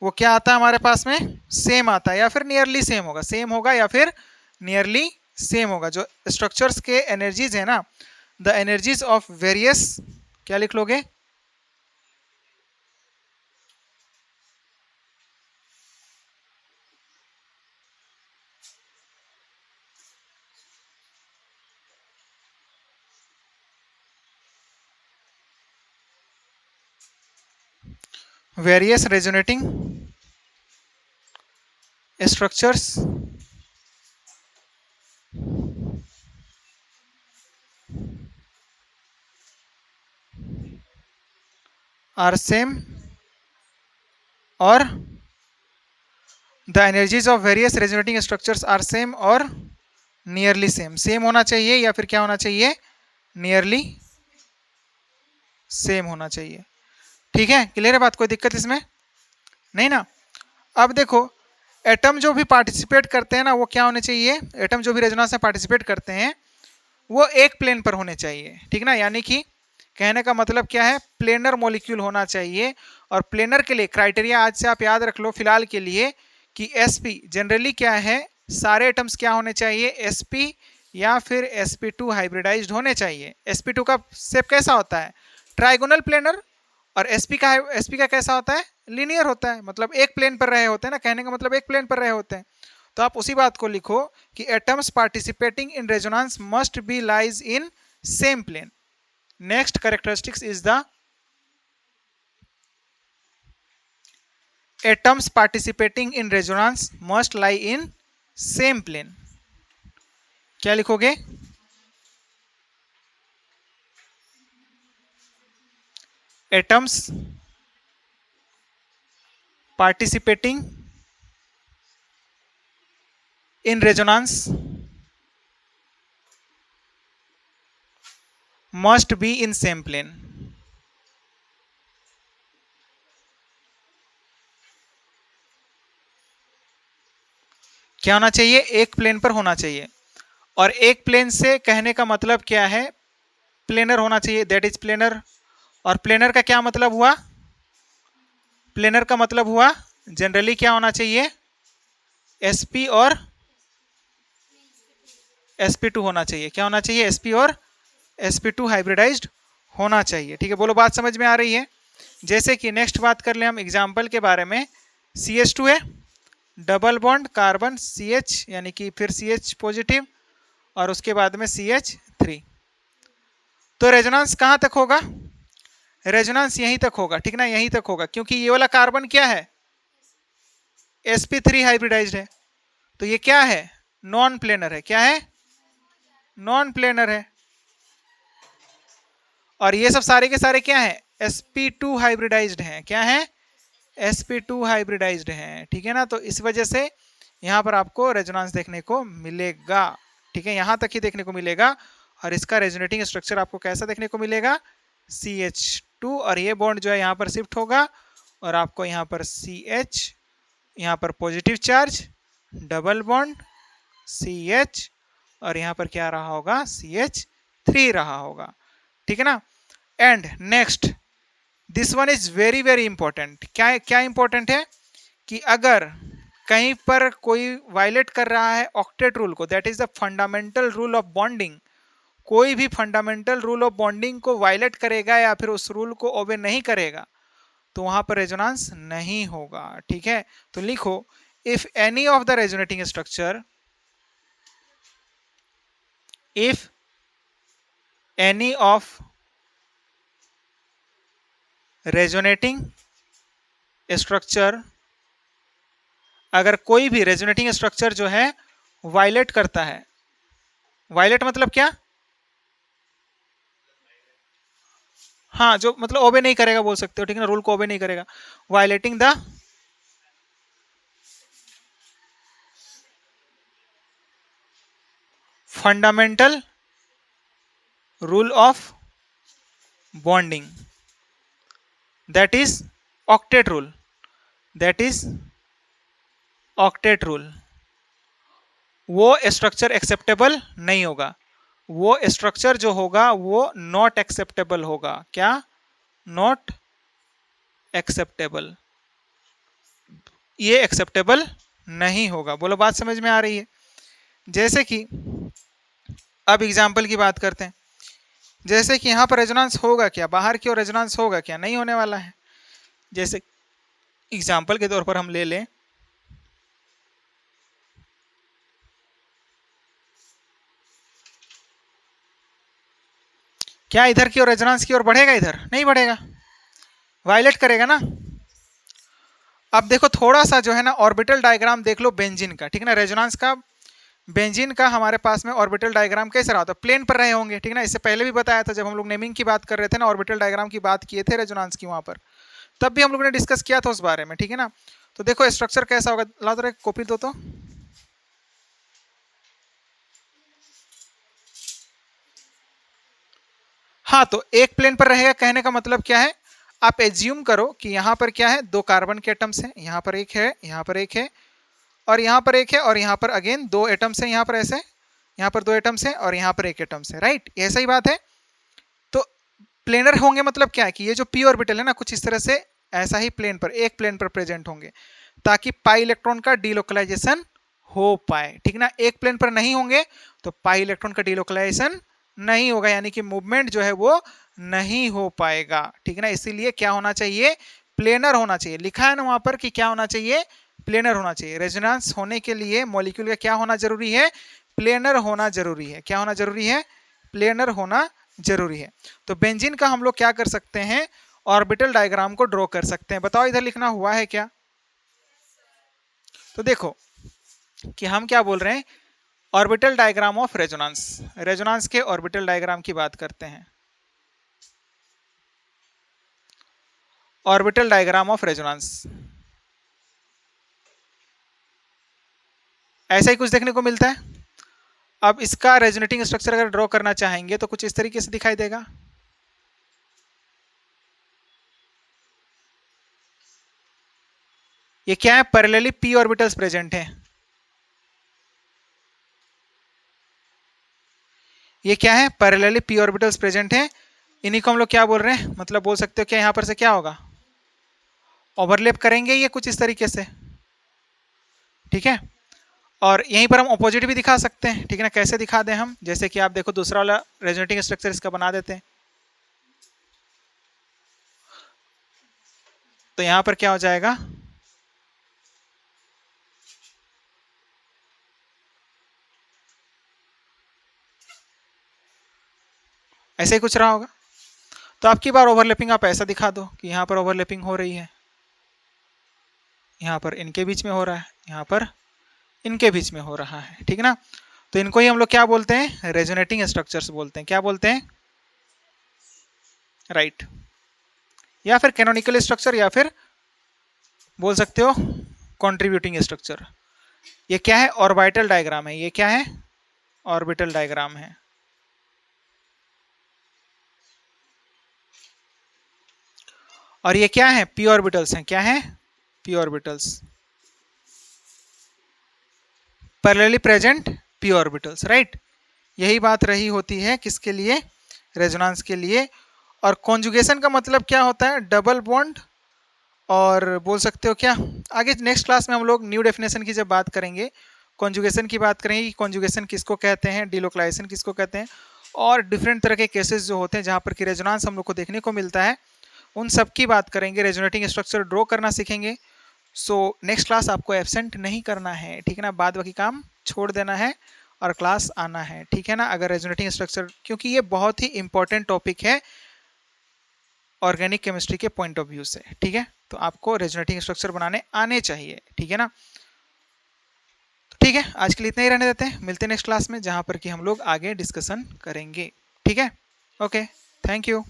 A: वो क्या आता है हमारे पास में, सेम आता है या फिर नियरली सेम होगा, सेम होगा या फिर नियरली सेम होगा। जो स्ट्रक्चर्स के एनर्जीज है ना, द एनर्जीज ऑफ वेरियस क्या लिख लोगे, various resonating structures are same और the energies of various resonating structures are same और नियरली सेम। सेम होना चाहिए या फिर क्या होना चाहिए, नियरली सेम होना चाहिए, ठीक है। क्लियर है बात, कोई दिक्कत इसमें नहीं ना। अब देखो एटम जो भी पार्टिसिपेट करते हैं ना वो क्या होने चाहिए, एटम जो भी रेजोनेंस में पार्टिसिपेट करते हैं वो एक प्लेन पर होने चाहिए, ठीक ना। यानी कि कहने का मतलब क्या है, प्लेनर मॉलिक्यूल होना चाहिए। और प्लेनर के लिए क्राइटेरिया आज से आप याद रख लो फिलहाल के लिए कि sp जनरली क्या है, सारे एटम्स क्या होने चाहिए sp या फिर sp2 हाइब्रिडाइज्ड होने चाहिए। sp2 का शेप कैसा होता है, ट्राइगोनल प्लेनर, और sp का कैसा होता है, लीनियर होता है, मतलब एक प्लेन पर रहे होते हैं ना, कहने का मतलब एक प्लेन पर रहे होते हैं। तो आप उसी बात को लिखो कि atoms participating in resonance must be lies in same plane. Next characteristics is the atoms participating in resonance must lie in same plane। क्या लिखोगे, atoms participating in resonance must be in same plane। क्या होना चाहिए, एक प्लेन पर होना चाहिए। और एक प्लेन से कहने का मतलब क्या है, प्लेनर होना चाहिए, दैट इज प्लेनर। और प्लेनर का क्या मतलब हुआ, प्लेनर का मतलब हुआ जनरली क्या होना चाहिए, sp और sp2 होना चाहिए। क्या होना चाहिए, sp और sp2 हाइब्रिडाइज्ड होना चाहिए, ठीक है। बोलो बात समझ में आ रही है। जैसे कि नेक्स्ट बात कर ले हम एग्जाम्पल के बारे में, CH2 है, डबल बॉन्ड कार्बन CH यानी कि फिर CH पॉजिटिव और उसके बाद में CH3। तो रेजोनेंस कहाँ तक होगा, रेजोनेंस यहीं तक होगा, ठीक ना, यहीं तक होगा, क्योंकि ये वाला कार्बन क्या है, sp3 हाइब्रिडाइज्ड है, तो ये क्या है, नॉन प्लेनर है, क्या है, नॉन प्लेनर है। और ये सब सारे के सारे क्या है, sp2 हाइब्रिडाइज्ड हैं, क्या है, sp2 हाइब्रिडाइज्ड हैं, ठीक है ना। तो इस वजह से यहाँ पर आपको रेजोनेंस देखने को मिलेगा, ठीक है, यहाँ तक ही देखने को मिलेगा। और इसका रेजोनेटिंग स्ट्रक्चर आपको कैसा देखने को मिलेगा, CH2, और ये बॉन्ड जो है यहाँ पर शिफ्ट होगा और आपको यहाँ पर CH, यहाँ पर positive charge, double bond CH, और यहाँ पर क्या रहा होगा, CH3 रहा होगा, ठीक है ना। And next, this one is very very important. क्या क्या इंपॉर्टेंट है कि अगर कहीं पर कोई वायलेट कर रहा है ऑक्टेट रूल को, that is the fundamental rule of bonding, कोई भी फंडामेंटल रूल ऑफ बॉन्डिंग को वायलेट करेगा या फिर उस रूल को ओबे नहीं करेगा, तो वहां पर रेजोनेंस नहीं होगा, ठीक है। तो लिखो, if any of the resonating structure, if any of resonating structure, अगर कोई भी रेजोनेटिंग स्ट्रक्चर जो है वायलेट करता है, वायलेट मतलब क्या, हाँ, जो मतलब ओबे नहीं करेगा बोल सकते हो, ठीक है ना, रूल को ओबे नहीं करेगा, violating the fundamental rule of bonding, that is octet rule, that is octet rule, वो स्ट्रक्चर एक्सेप्टेबल नहीं होगा, वो स्ट्रक्चर जो होगा वो नॉट एक्सेप्टेबल होगा, क्या, नॉट एक्सेप्टेबल, ये एक्सेप्टेबल नहीं होगा। बोलो बात समझ में आ रही है। जैसे कि अब एग्जाम्पल की बात करते हैं, जैसे कि यहाँ पर रेजोनेंस होगा क्या, बाहर की ओर रेजोनेंस होगा क्या, नहीं होने वाला है। जैसे एग्जाम्पल के तौर पर हम ले लें, क्या इधर की ओर रेजोनेंस की ओर बढ़ेगा, इधर नहीं बढ़ेगा, वायलेट करेगा ना। अब देखो थोड़ा सा जो है ना ऑर्बिटल डायग्राम देख लो बेंजीन का, ठीक है ना, रेजोनेंस का, बेंजीन का हमारे पास में ऑर्बिटल डायग्राम कैसे रहा होता है, प्लेन पर रहे होंगे, ठीक है ना। इससे पहले भी बताया था जब हम लोग नेमिंग की बात कर रहे थे ना, ऑर्बिटल डायग्राम की बात किए थे रेजोनेंस की, वहां पर तब भी हम लोग ने डिस्कस किया था उस बारे में, ठीक है ना। तो देखो स्ट्रक्चर कैसा होगा, ला दो कॉपी दो तो, हाँ, तो एक प्लेन पर रहेगा, कहने का मतलब क्या है, आप एज्यूम करो कि यहाँ पर क्या है, दो कार्बन के एटम्स हैं, यहाँ पर एक है, यहाँ पर एक है, और यहाँ पर एक है, और यहाँ पर अगेन दो एटम्स हैं, यहाँ पर ऐसे, यहाँ पर दो एटम्स हैं, और यहाँ पर एक एटम्स है, राइट, ऐसा ही बात है। तो प्लेनर होंगे मतलब क्या है कि ये जो पी ऑर्बिटल है ना, कुछ इस तरह से ऐसा ही प्लेन पर, एक प्लेन पर प्रेजेंट होंगे, ताकि पाई इलेक्ट्रॉन का डीलोकलाइजेशन हो पाए, ठीक ना। एक प्लेन पर नहीं होंगे तो पाई इलेक्ट्रॉन का डीलोकलाइजेशन नहीं होगा, यानी कि मूवमेंट जो है वो नहीं हो पाएगा, ठीक है ना। इसीलिए क्या होना चाहिए, प्लेनर होना चाहिए, लिखा है ना वहां पर कि क्या होना चाहिए, प्लेनर होना चाहिए। रेजोनेंस होने के लिए मॉलिक्यूल का क्या होना जरूरी है, प्लेनर होना जरूरी है, क्या होना जरूरी है, प्लेनर होना जरूरी है। तो बेंजीन का हम लोग क्या कर सकते हैं, ऑर्बिटल डायग्राम को ड्रॉ कर सकते हैं। बताओ इधर लिखना हुआ है क्या। तो देखो कि हम क्या बोल रहे हैं, orbital diagram of resonance, resonance के ऑर्बिटल डायग्राम की बात करते हैं, ऑर्बिटल डायग्राम ऑफ रेजोनेंस, ऐसा ही कुछ देखने को मिलता है। अब इसका रेजोनेटिंग स्ट्रक्चर अगर ड्रॉ करना चाहेंगे तो कुछ इस तरीके से दिखाई देगा। ये क्या है, पैरेलली पी ऑर्बिटल्स प्रेजेंट हैं, ये क्या है, पैरेलली पी ऑर्बिटल्स प्रेजेंट हैं, इन्हीं को हम लोग क्या बोल रहे हैं, मतलब बोल सकते हो क्या, यहां पर से क्या होगा, ओवरलैप करेंगे ये कुछ इस तरीके से, ठीक है। और यहीं पर हम ऑपोजिट भी दिखा सकते हैं, ठीक है ना, कैसे दिखा दें हम, जैसे कि आप देखो दूसरा वाला रेजोनेटिंग स्ट्रक्चर इसका बना देते हैं, तो यहां पर क्या हो जाएगा, ऐसे ही कुछ रहा होगा। तो आपकी बार ओवरलैपिंग आप ऐसा दिखा दो कि यहाँ पर ओवरलैपिंग हो रही है, यहाँ पर इनके बीच में हो रहा है, यहाँ पर इनके बीच में हो रहा है, ठीक है ना। तो इनको ही हम लोग क्या बोलते हैं, रेजोनेटिंग स्ट्रक्चर्स बोलते हैं। क्या बोलते हैं, राइट। या फिर कैनोनिकल स्ट्रक्चर, या फिर बोल सकते हो कंट्रीब्यूटिंग स्ट्रक्चर। ये क्या है, ऑर्बिटल डायग्राम है। ये क्या है, ऑर्बिटल डायग्राम है। और ये क्या है, पी ऑर्बिटल्स हैं। क्या है, P orbitals, parallelly present P orbitals, right. यही बात रही होती है किसके लिए, रेजोनेंस के लिए। और कॉन्जुगेशन का मतलब क्या होता है, डबल बॉन्ड। और बोल सकते हो क्या, आगे नेक्स्ट क्लास में हम लोग न्यू डेफिनेशन की जब बात करेंगे, कॉन्जुगेशन की बात करेंगे कि कॉन्जुगेशन किसको कहते हैं, डिलोकलाइजेशन किसको कहते हैं, और डिफरेंट तरह के केसेस जो होते हैं जहाँ पर कि रेजोनेंस हम लोग को देखने को मिलता है, उन सब की बात करेंगे। रेजोनेटिंग स्ट्रक्चर ड्रॉ करना सीखेंगे। सो नेक्स्ट क्लास आपको एब्सेंट नहीं करना है, ठीक है ना, बाद बाकी काम छोड़ देना है और क्लास आना है, ठीक है ना। अगर रेजोनेटिंग स्ट्रक्चर, क्योंकि ये बहुत ही इंपॉर्टेंट टॉपिक है ऑर्गेनिक केमिस्ट्री के पॉइंट ऑफ व्यू से, ठीक है। तो आपको रेजोनेटिंग स्ट्रक्चर बनाने आने चाहिए, ठीक है ना। तो ठीक है, आज के लिए इतना ही रहने देते हैं, मिलते हैं नेक्स्ट क्लास में जहां पर कि हम लोग आगे डिस्कशन करेंगे, ठीक है। Okay, thank you.